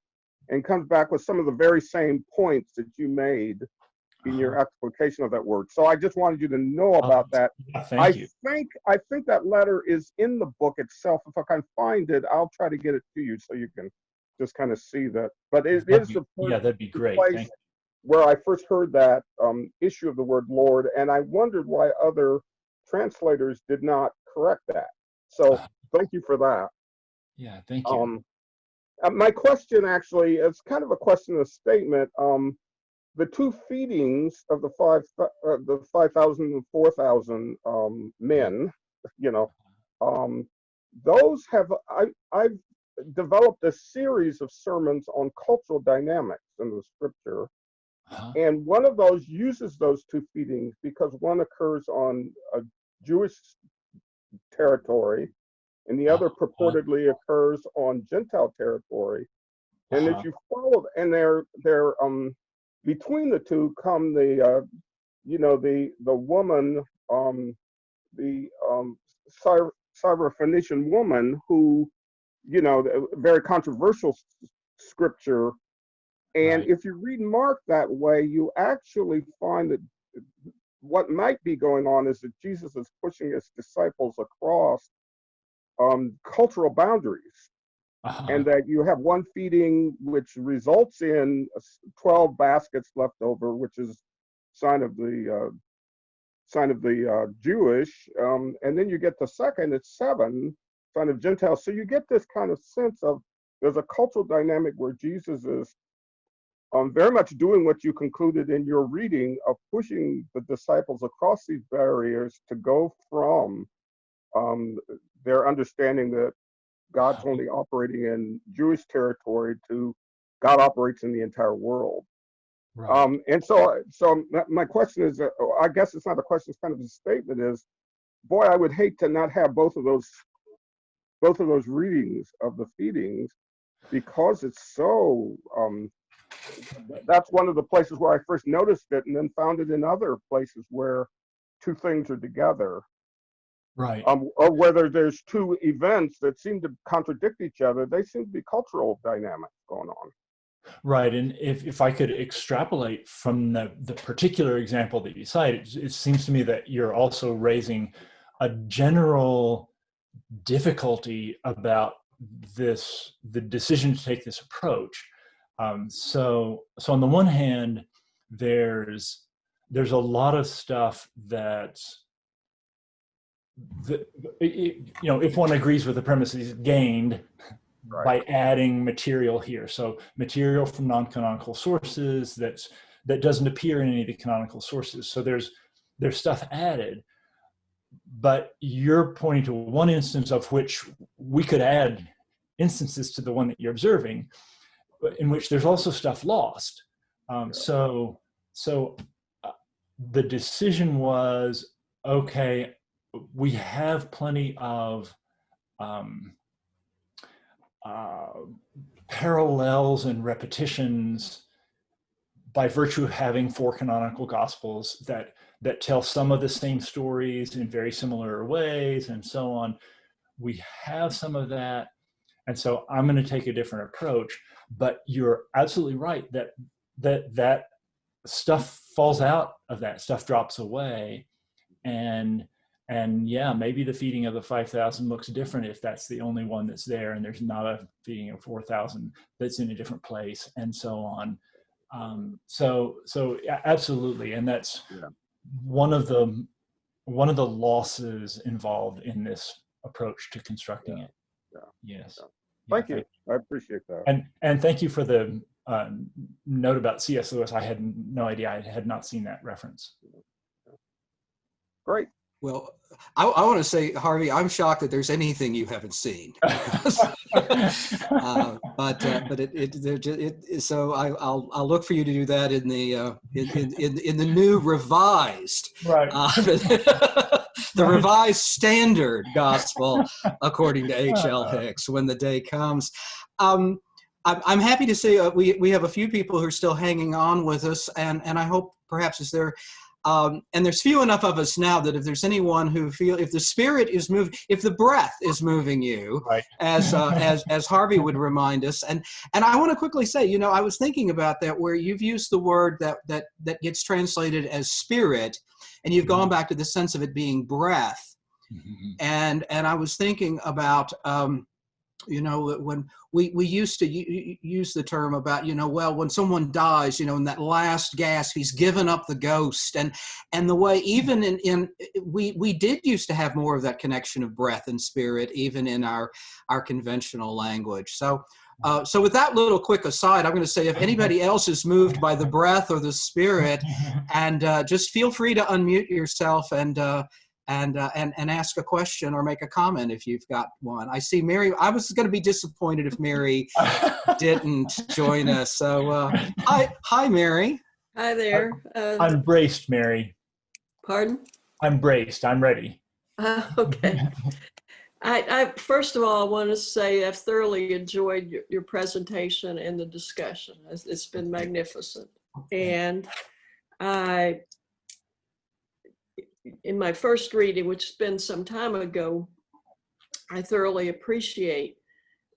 and comes back with some of the very same points that you made in your explication of that word. So I just wanted you to know about that. Thank you. I think that letter is in the book itself. If I can find it, I'll try to get it to you so you can just kind of see that. But it is the that'd be great. place where I first heard that issue of the word Lord, and I wondered why other translators did not correct that. So thank you for that. Yeah, thank you. My question actually is kind of a question of statement. The two feedings of the 5,000 and 4,000 men, those I've developed a series of sermons on cultural dynamics in the scripture. And one of those uses those two feedings because one occurs on a Jewish territory and the other purportedly occurs on Gentile territory. And if you follow, and they're between the two come the woman, the Syrophoenician woman who, very controversial scripture. And if you read Mark that way, you actually find that what might be going on is that Jesus is pushing his disciples across cultural boundaries. And that you have one feeding which results in 12 baskets left over, which is sign of the Jewish. And then you get the second, it's 7, sign of Gentiles. So you get this kind of sense of there's a cultural dynamic where Jesus is very much doing what you concluded in your reading of pushing the disciples across these barriers to go from their understanding that God's only operating in Jewish territory to God operates in the entire world. Right. And so my question is, I guess it's not a question, it's kind of a statement is, boy, I would hate to not have both of those readings of the feedings, because it's so, that's one of the places where I first noticed it, and then found it in other places where two things are together. Right. Or whether there's two events that seem to contradict each other. They seem to be cultural dynamics going on. Right, and if I could extrapolate from the particular example that you cite, it seems to me that you're also raising a general difficulty about the decision to take this approach. So on the one hand, there's a lot of stuff that if one agrees with the premise, is gained Right. by adding material here. So material from non-canonical sources that doesn't appear in any of the canonical sources. So there's stuff added, but you're pointing to one instance of which we could add instances to the one that you're observing, in which there's also stuff lost. So the decision was, okay, we have plenty of parallels and repetitions by virtue of having 4 canonical gospels that tell some of the same stories in very similar ways and so on. We have some of that, and so I'm going to take a different approach. But you're absolutely right that stuff falls out of that, stuff drops away, and yeah, maybe the feeding of the 5,000 looks different if that's the only one that's there, and there's not a feeding of 4,000 that's in a different place, and so on. So absolutely, and that's one of the losses involved in this approach to constructing it. Yes. Thank you. I appreciate that. And thank you for the note about C.S. Lewis. I had no idea. I had not seen that reference. Great. Well, I want to say, Harvey, I'm shocked that there's anything you haven't seen. So I'll look for you to do that in the new revised, right. The revised standard gospel according to H.L. Hicks when the day comes. I'm happy to say we have a few people who are still hanging on with us, and I hope perhaps is there. And there's few enough of us now that if there's anyone who if the spirit is moving, if the breath is moving you, right. as Harvey would remind us, and I want to quickly say, I was thinking about that where you've used the word that gets translated as spirit, and you've gone back to the sense of it being breath, and I was thinking about. When we used to use the term about, well, when someone dies, in that last gasp, he's given up the ghost, and the way even we did used to have more of that connection of breath and spirit, even in our conventional language. So with that little quick aside, I'm going to say if anybody else is moved by the breath or the spirit, and just feel free to unmute yourself and ask a question or make a comment if you've got one. I see Mary. I was going to be disappointed if Mary didn't join us. So hi, Mary. Hi there. I'm braced, Mary. Pardon? I'm braced. I'm ready. Okay. I first of all, I want to say I've thoroughly enjoyed your presentation and the discussion. It's been magnificent. And in my first reading, which has been some time ago, I thoroughly appreciate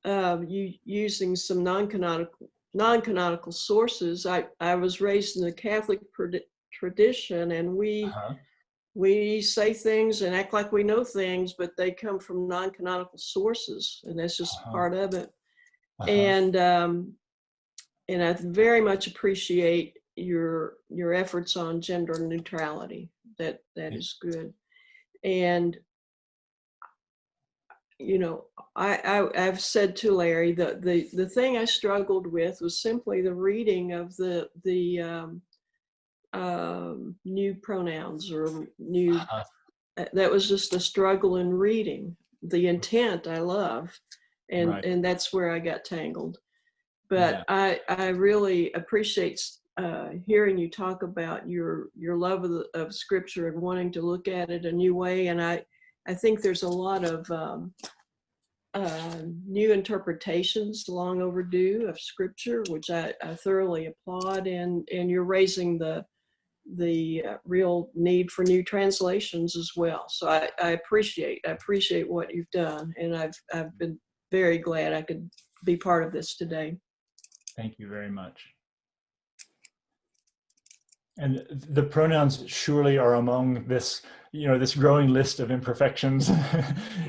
you using some non-canonical sources. I was raised in the Catholic tradition, and we say things and act like we know things, but they come from non-canonical sources, and that's just part of it. And I very much appreciate your efforts on gender neutrality. That is good. And I've said to Larry the thing I struggled with was simply the reading of the new pronouns or new. That was just a struggle in reading. The intent I love, and Right. and that's where I got tangled. But Yeah. I really appreciate hearing you talk about your love of Scripture and wanting to look at it a new way. And I think there's a lot of new interpretations long overdue of Scripture, which I thoroughly applaud. And you're raising the real need for new translations as well. So I appreciate what you've done, and I've been very glad I could be part of this today. Thank you very much. And the pronouns surely are among this, this growing list of imperfections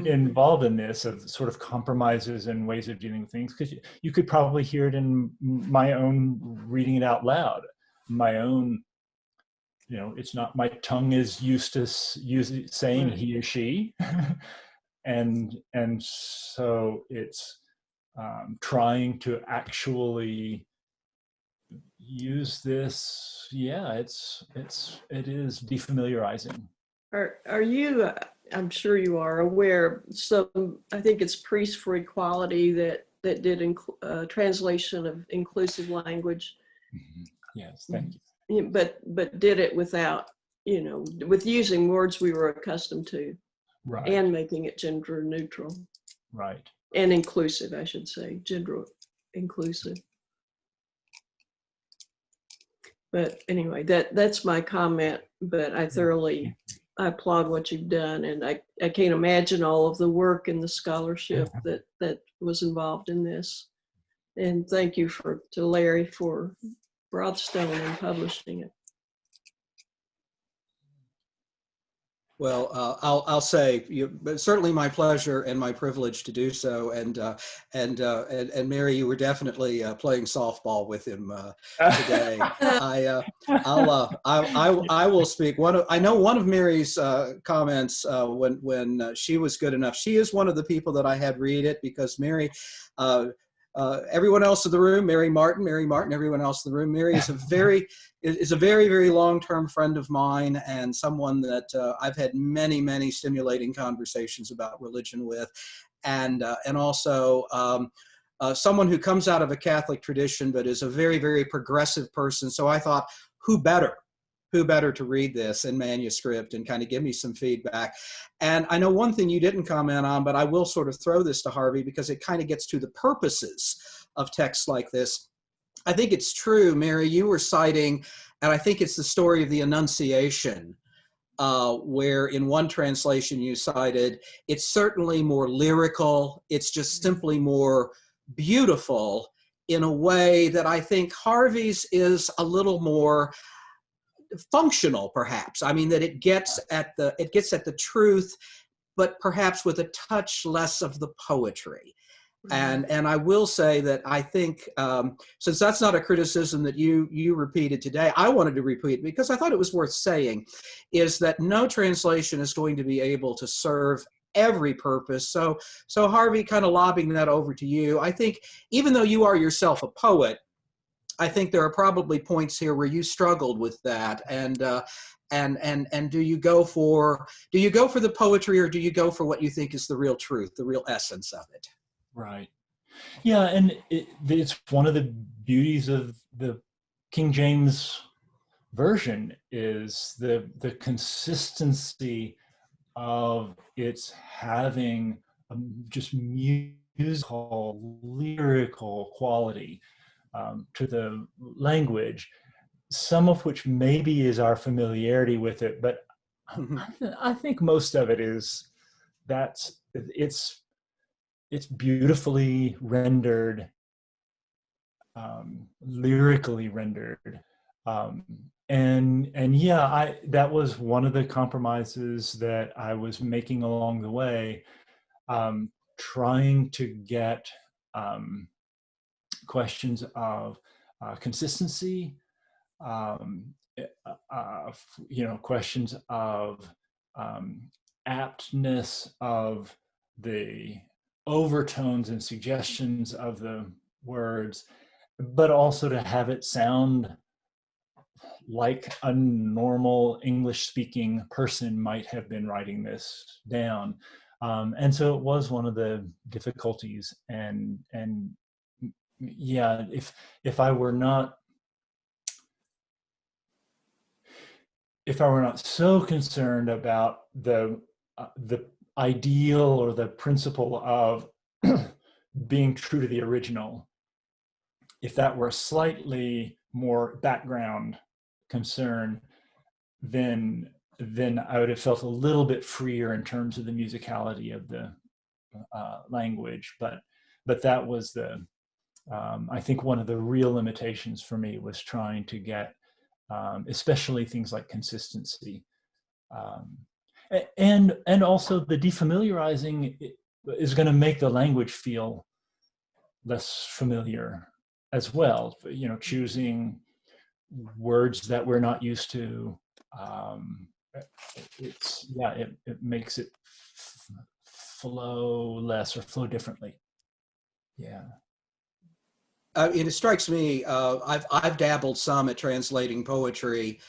involved in this, of sort of compromises and ways of dealing with things. Because you could probably hear it in my own reading it out loud. My own, it's not, my tongue is used to saying Right. he or she. and so it's trying to actually use this. Yeah, it is defamiliarizing. Are you, I'm sure you are aware, some, I think it's Priests for Equality that did translation of inclusive language. Mm-hmm. Yes, thank you. But did it without, with using words we were accustomed to. Right. And making it gender neutral. Right. And inclusive, I should say, gender inclusive. But anyway, that's my comment, but I thoroughly applaud what you've done, and I can't imagine all of the work and the scholarship that was involved in this. And thank you to Larry for Broadstone and publishing it. Well, I'll say, certainly my pleasure and my privilege to do so. And Mary, you were definitely playing softball with him today. I will speak. I know one of Mary's comments when she was good enough. She is one of the people that I had read it, because Mary. Everyone else in the room, Mary Martin, everyone else in the room. Mary is a very, very long-term friend of mine, and someone that I've had many, many stimulating conversations about religion with, and also someone who comes out of a Catholic tradition, but is a very, very progressive person. So I thought, who better to read this in manuscript and kind of give me some feedback. And I know one thing you didn't comment on, but I will sort of throw this to Harvey because it kind of gets to the purposes of texts like this. I think it's true, Mary, you were citing, and I think it's the story of the Annunciation, where in one translation you cited, it's certainly more lyrical, it's just simply more beautiful in a way that I think Harvey's is a little more functional, perhaps. I mean, that it gets at the truth, but perhaps with a touch less of the poetry. And I will say that I think, since that's not a criticism that you repeated today, I wanted to repeat because I thought it was worth saying, is that no translation is going to be able to serve every purpose. So Harvey, kind of lobbing that over to you, I think even though you are yourself a poet, I think there are probably points here where you struggled with that, and do you go for the poetry, or do you go for what you think is the real truth, the real essence of it? Right. Yeah, and it's one of the beauties of the King James version is the consistency of its having just musical, lyrical quality to the language, some of which maybe is our familiarity with it, but I think most of it is it's beautifully rendered, lyrically rendered, and yeah, that was one of the compromises that I was making along the way, trying to get questions of consistency, questions of aptness of the overtones and suggestions of the words, but also to have it sound like a normal English-speaking person might have been writing this down. And so it was one of the difficulties. And yeah, if I were not so concerned about the ideal or the principle of being true to the original, if that were a slightly more background concern, then I would have felt a little bit freer in terms of the musicality of the language. But that was I think one of the real limitations for me was trying to get, especially things like consistency, and also the defamiliarizing is going to make the language feel less familiar as well. You know, choosing words that we're not used to. It makes it flow less or flow differently. Yeah. It strikes me. I've dabbled some at translating poetry,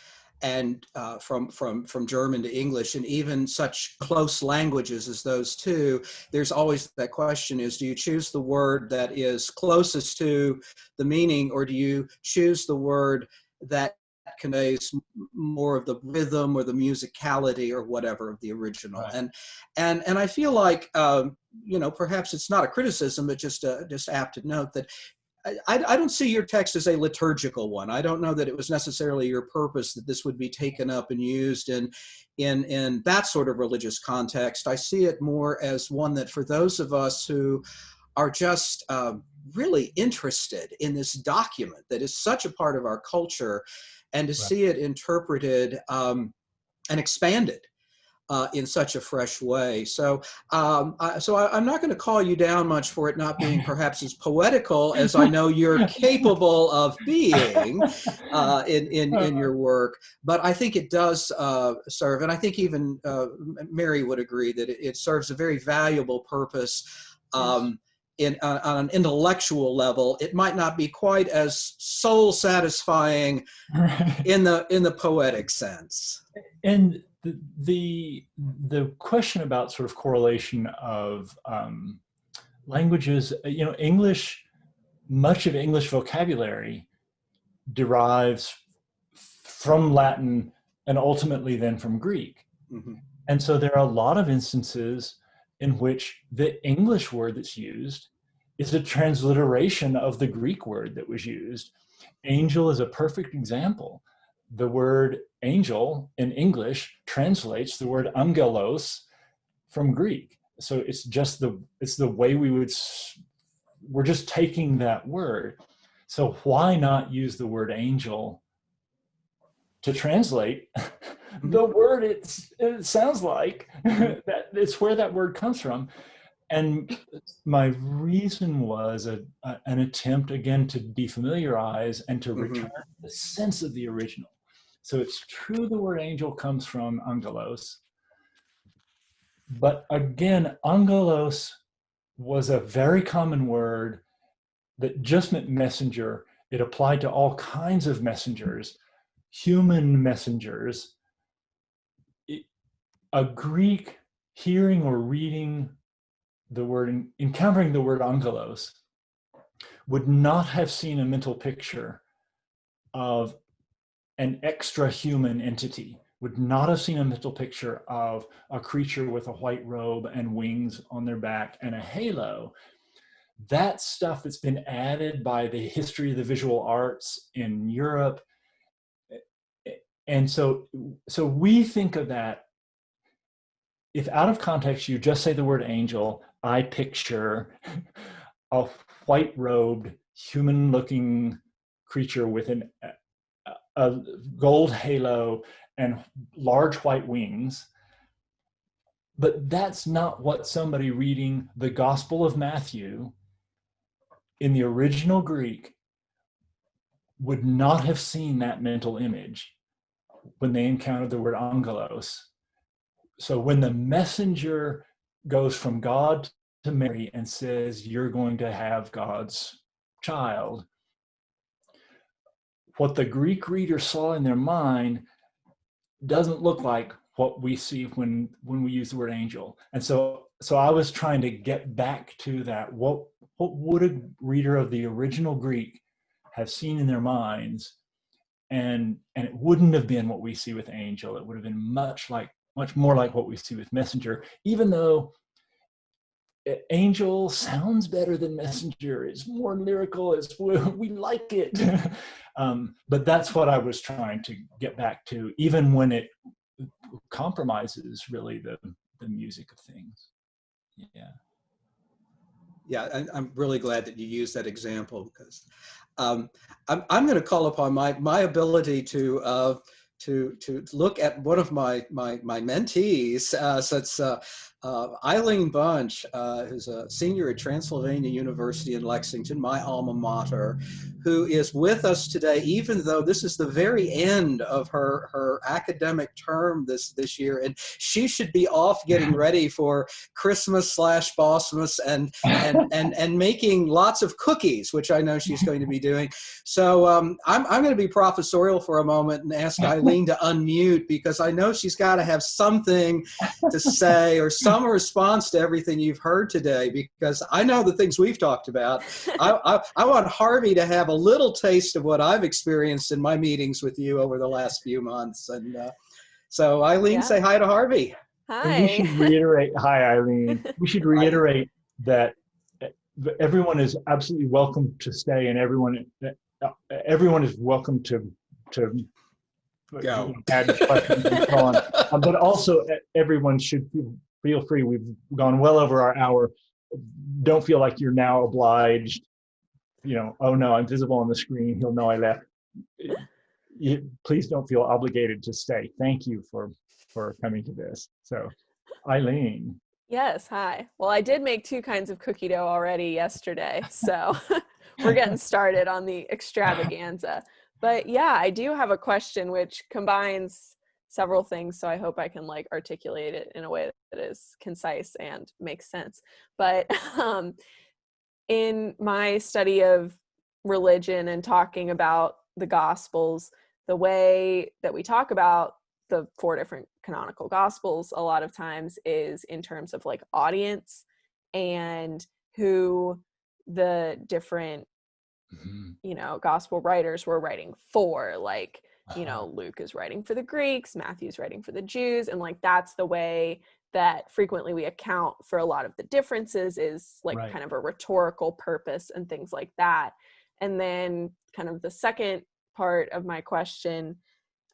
and from German to English, and even such close languages as those two. There's always that question: is do you choose the word that is closest to the meaning, or do you choose the word that conveys more of the rhythm or the musicality or whatever of the original? Right. And I feel like perhaps it's not a criticism, but just apt to note that I don't see your text as a liturgical one. I don't know that it was necessarily your purpose that this would be taken up and used in that sort of religious context. I see it more as one that for those of us who are just really interested in this document that is such a part of our culture, and to see it interpreted and expanded in such a fresh way. So I'm not going to call you down much for it not being perhaps as poetical as I know you're capable of being in your work. But I think it does serve, and I think even Mary would agree that it serves a very valuable purpose. On an intellectual level, it might not be quite as soul satisfying in the poetic sense. And the question about sort of correlation of languages, English, much of English vocabulary derives from Latin and ultimately then from Greek. Mm-hmm. And so there are a lot of instances in which the English word that's used is a transliteration of the Greek word that was used. Angel is a perfect example. The word angel in English translates the word angelos from Greek. So it's the way we're just taking that word. So why not use the word angel to translate the word it sounds like? That it's where that word comes from. And my reason was an attempt again to defamiliarize and to return the sense of the original. So it's true the word angel comes from angelos, but again, angelos was a very common word that just meant messenger. It applied to all kinds of messengers, human messengers. A Greek hearing or reading the word, encountering the word angelos, would not have seen a mental picture of an extra human entity, would not have seen a mental picture of a creature with a white robe and wings on their back and a halo. That stuff that's been added by the history of the visual arts in Europe. And so we think of that, if out of context you just say the word angel, I picture a white-robed, human-looking creature with a gold halo and large white wings. But that's not what somebody reading the Gospel of Matthew in the original Greek would not have seen that mental image when they encountered the word angelos. So when the messenger goes from God to Mary and says, you're going to have God's child, what the Greek reader saw in their mind doesn't look like what we see when we use the word angel. And so so I was trying to get back to that. What would a reader of the original Greek have seen in their minds? And it wouldn't have been what we see with angel. It would have been much more like what we see with messenger, even though angel sounds better than messenger. It's more lyrical. We like it. But that's what I was trying to get back to, even when it compromises really the music of things. Yeah. Yeah, I'm really glad that you used that example, because I'm going to call upon my ability to look at one of my mentees. So it's Eileen Bunch, who's a senior at Transylvania University in Lexington, my alma mater, who is with us today, even though this is the very end of her academic term this year, and she should be off getting ready for Christmas / Bossmas and making lots of cookies, which I know she's going to be doing. So I'm going to be professorial for a moment and ask Eileen to unmute, because I know she's got to have something to say or some response to everything you've heard today, because I know the things we've talked about. I want Harvey to have a little taste of what I've experienced in my meetings with you over the last few months. And so Eileen, say hi to Harvey. Hi. And we should reiterate, hi Eileen, we should reiterate that everyone is absolutely welcome to stay, and everyone is welcome to go. Add questions and so on. But also everyone should feel free. We've gone well over our hour. Don't feel like you're now obliged, oh no, I'm visible on the screen, he'll know I left. Please don't feel obligated to stay. Thank you for coming to this. So, Eileen. Yes, hi. Well, I did make 2 kinds of cookie dough already yesterday, so we're getting started on the extravaganza. But yeah, I do have a question which combines several things, so I hope I can articulate it in a way that is concise and makes sense. But in my study of religion and talking about the Gospels, the way that we talk about the 4 different canonical Gospels a lot of times is in terms of audience and who the different Gospel writers were writing for. Luke is writing for the Greeks, Matthew's writing for the Jews, and that's the way that frequently we account for a lot of the differences is right. Kind of a rhetorical purpose and things like that. And then kind of the second part of my question,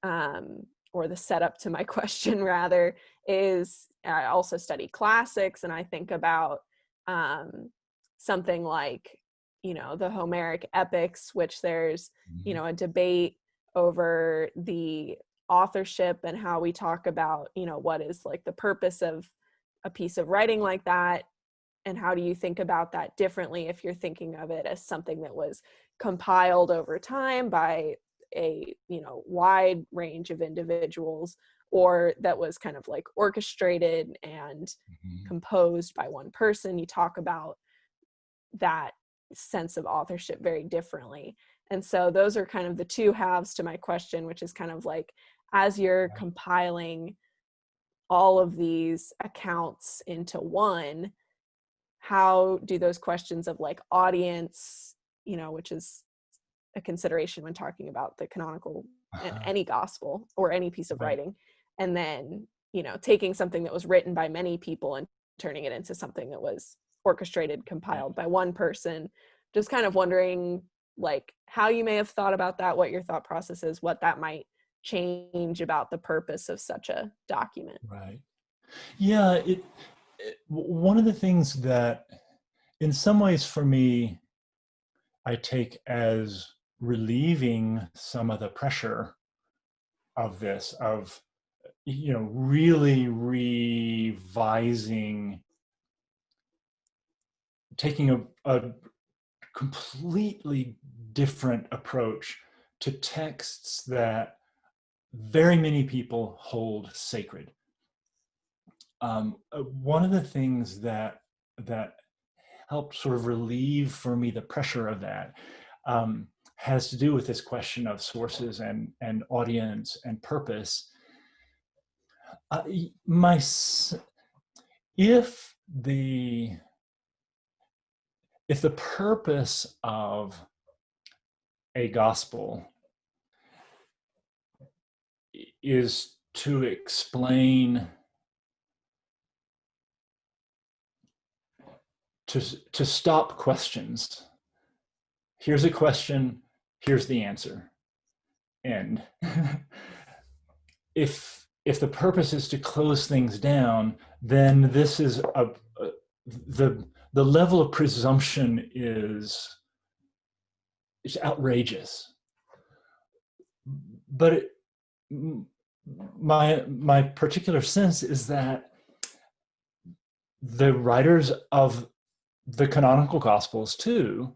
or the setup to my question rather, is I also study classics, and I think about something like the Homeric epics, which there's a debate over the authorship and how we talk about what is the purpose of a piece of writing like that, and how do you think about that differently if you're thinking of it as something that was compiled over time by a wide range of individuals, or that was kind of orchestrated and composed by one person. You talk about that sense of authorship very differently. And so those are kind of the 2 halves to my question, which is kind of as you're compiling all of these accounts into one, how do those questions of audience, which is a consideration when talking about the canonical, any gospel or any piece of writing, and then, taking something that was written by many people and turning it into something that was orchestrated, compiled by one person. Just kind of wondering how you may have thought about that, what your thought process is, what that might change about the purpose of such a document. Right. Yeah. One of the things that in some ways for me, I take as relieving some of the pressure of this, of, really revising, taking a completely different approach to texts that very many people hold sacred. One of the things that helped sort of relieve for me the pressure of that has to do with this question of sources and audience and purpose. If if the purpose of a gospel is to explain, to stop questions. Here's a question, here's the answer. And if the purpose is to close things down, then this is the level of presumption is outrageous. But my particular sense is that the writers of the canonical gospels too,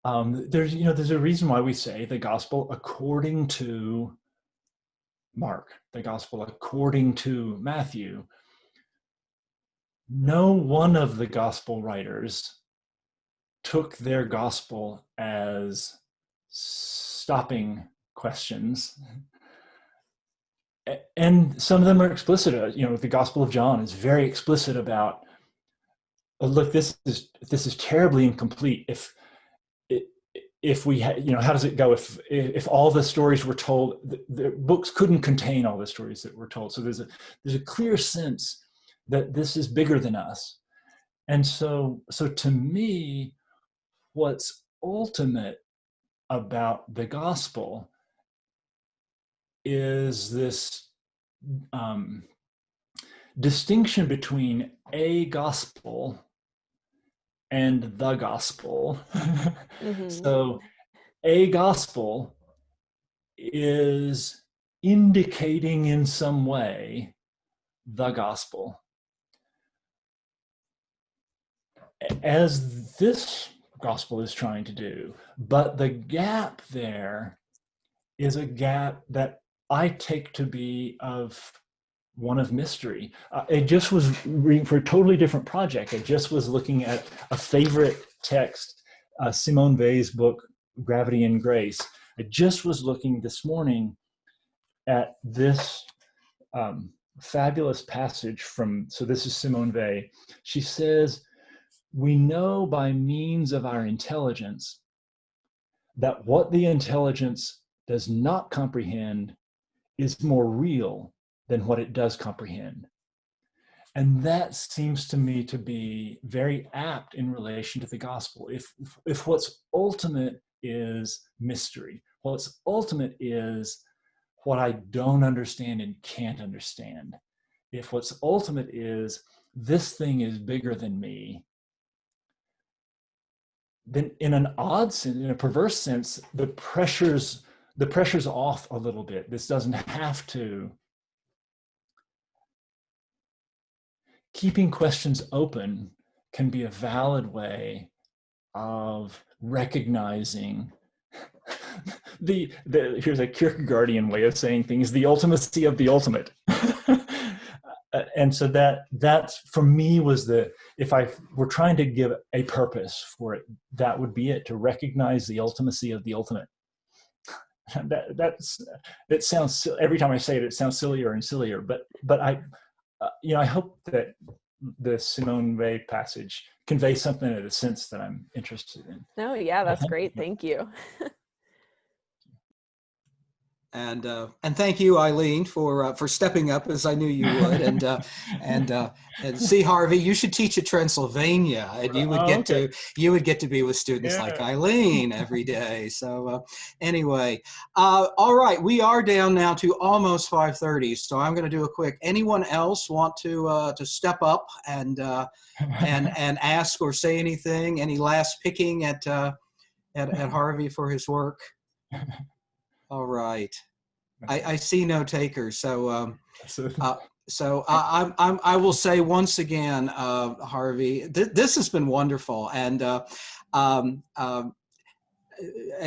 there's a reason why we say the gospel according to Mark, the gospel according to Matthew. No one of the gospel writers took their gospel as stopping questions. And some of them are explicit. The Gospel of John is very explicit about, look, this is terribly incomplete. If we how does it go if all the stories were told? The books couldn't contain all the stories that were told. So there's a clear sense that this is bigger than us. And so to me, what's ultimate about the gospel is this distinction between a gospel and the gospel. Mm-hmm. So a gospel is indicating in some way the gospel. As this gospel is trying to do, but the gap there is a gap that I take to be one of mystery. I just was reading for a totally different project. I just was looking at a favorite text, Simone Weil's book, Gravity and Grace. I just was looking this morning at this fabulous passage so this is Simone Weil. She says, "We know by means of our intelligence that what the intelligence does not comprehend is more real than what it does comprehend." And that seems to me to be very apt in relation to the gospel. If what's ultimate is mystery, what's ultimate is what I don't understand and can't understand, if what's ultimate is this thing is bigger than me, then in an odd sense, in a perverse sense, the pressure's off a little bit. This doesn't have to. Keeping questions open can be a valid way of recognizing here's a Kierkegaardian way of saying things, the ultimacy of the ultimate. And so that's for me was if I were trying to give a purpose for it, that would be it, to recognize the ultimacy of the ultimate. That sounds, every time I say it, it sounds sillier and sillier, but I hope that the Simone Weil passage conveys something of the sense that I'm interested in. Oh yeah, that's great. Thank you. And thank you, Eileen, for stepping up, as I knew you would. And see, Harvey, you should teach at Transylvania, and you would get to be with students like Eileen every day. So anyway, all right, we are down now to almost 5:30. So I'm going to do a quick. Anyone else want to step up and ask or say anything? Any last picking at Harvey for his work? All right. I see no takers. So I will say once again, Harvey, this has been wonderful. And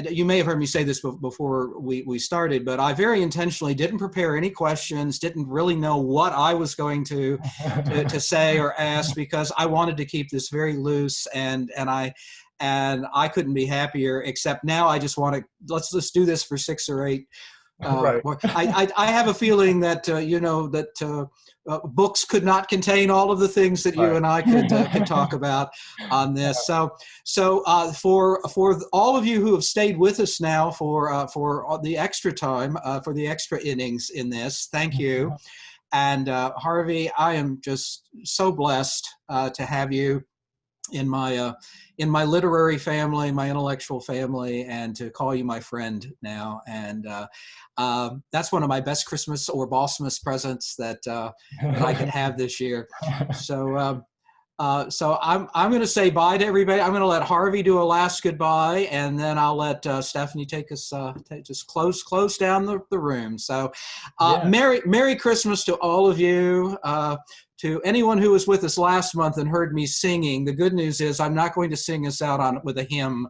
you may have heard me say this before we started, but I very intentionally didn't prepare any questions, didn't really know what I was going to say or ask, because I wanted to keep this very loose, and I couldn't be happier, except now I just want to, let's do this for 6 or 8 Right. I have a feeling that that books could not contain all of the things that you and I could talk about on this. So for all of you who have stayed with us now for the extra time, for the extra innings in this, thank you. And Harvey, I am just so blessed to have you in my literary family, my intellectual family, and to call you my friend now. And that's one of my best Christmas or Bossmas presents that I could have this year. So I'm going to say bye to everybody. I'm going to let Harvey do a last goodbye, and then I'll let Stephanie take us just close down the room. So Merry Christmas to all of you. To anyone who was with us last month and heard me singing, the good news is I'm not going to sing us out with a hymn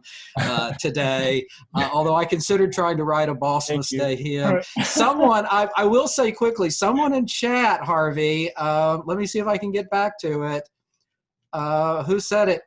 today, although I considered trying to write a Bossmas Day hymn. Someone, I will say quickly, someone in chat, Harvey, let me see if I can get back to it. Who said it?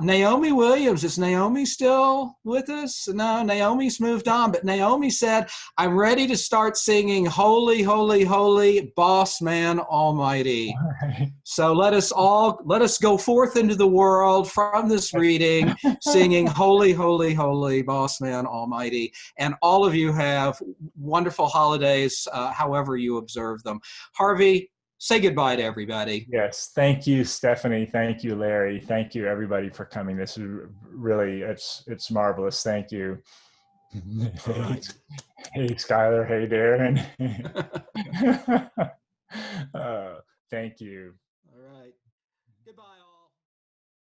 Naomi Williams. Is Naomi still with us? No, Naomi's moved on, but Naomi said, I'm ready to start singing Holy, Holy, Holy, Boss Man Almighty. Right. So let us go forth into the world from this reading, singing Holy, Holy, Holy, Boss Man Almighty. And all of you have wonderful holidays, however you observe them. Harvey, say goodbye to everybody. Yes. Thank you, Stephanie. Thank you, Larry. Thank you, everybody, for coming. This is really, it's marvelous. Thank you. Right. Hey, Skylar. Hey, Darren. Thank you. All right. Goodbye, all.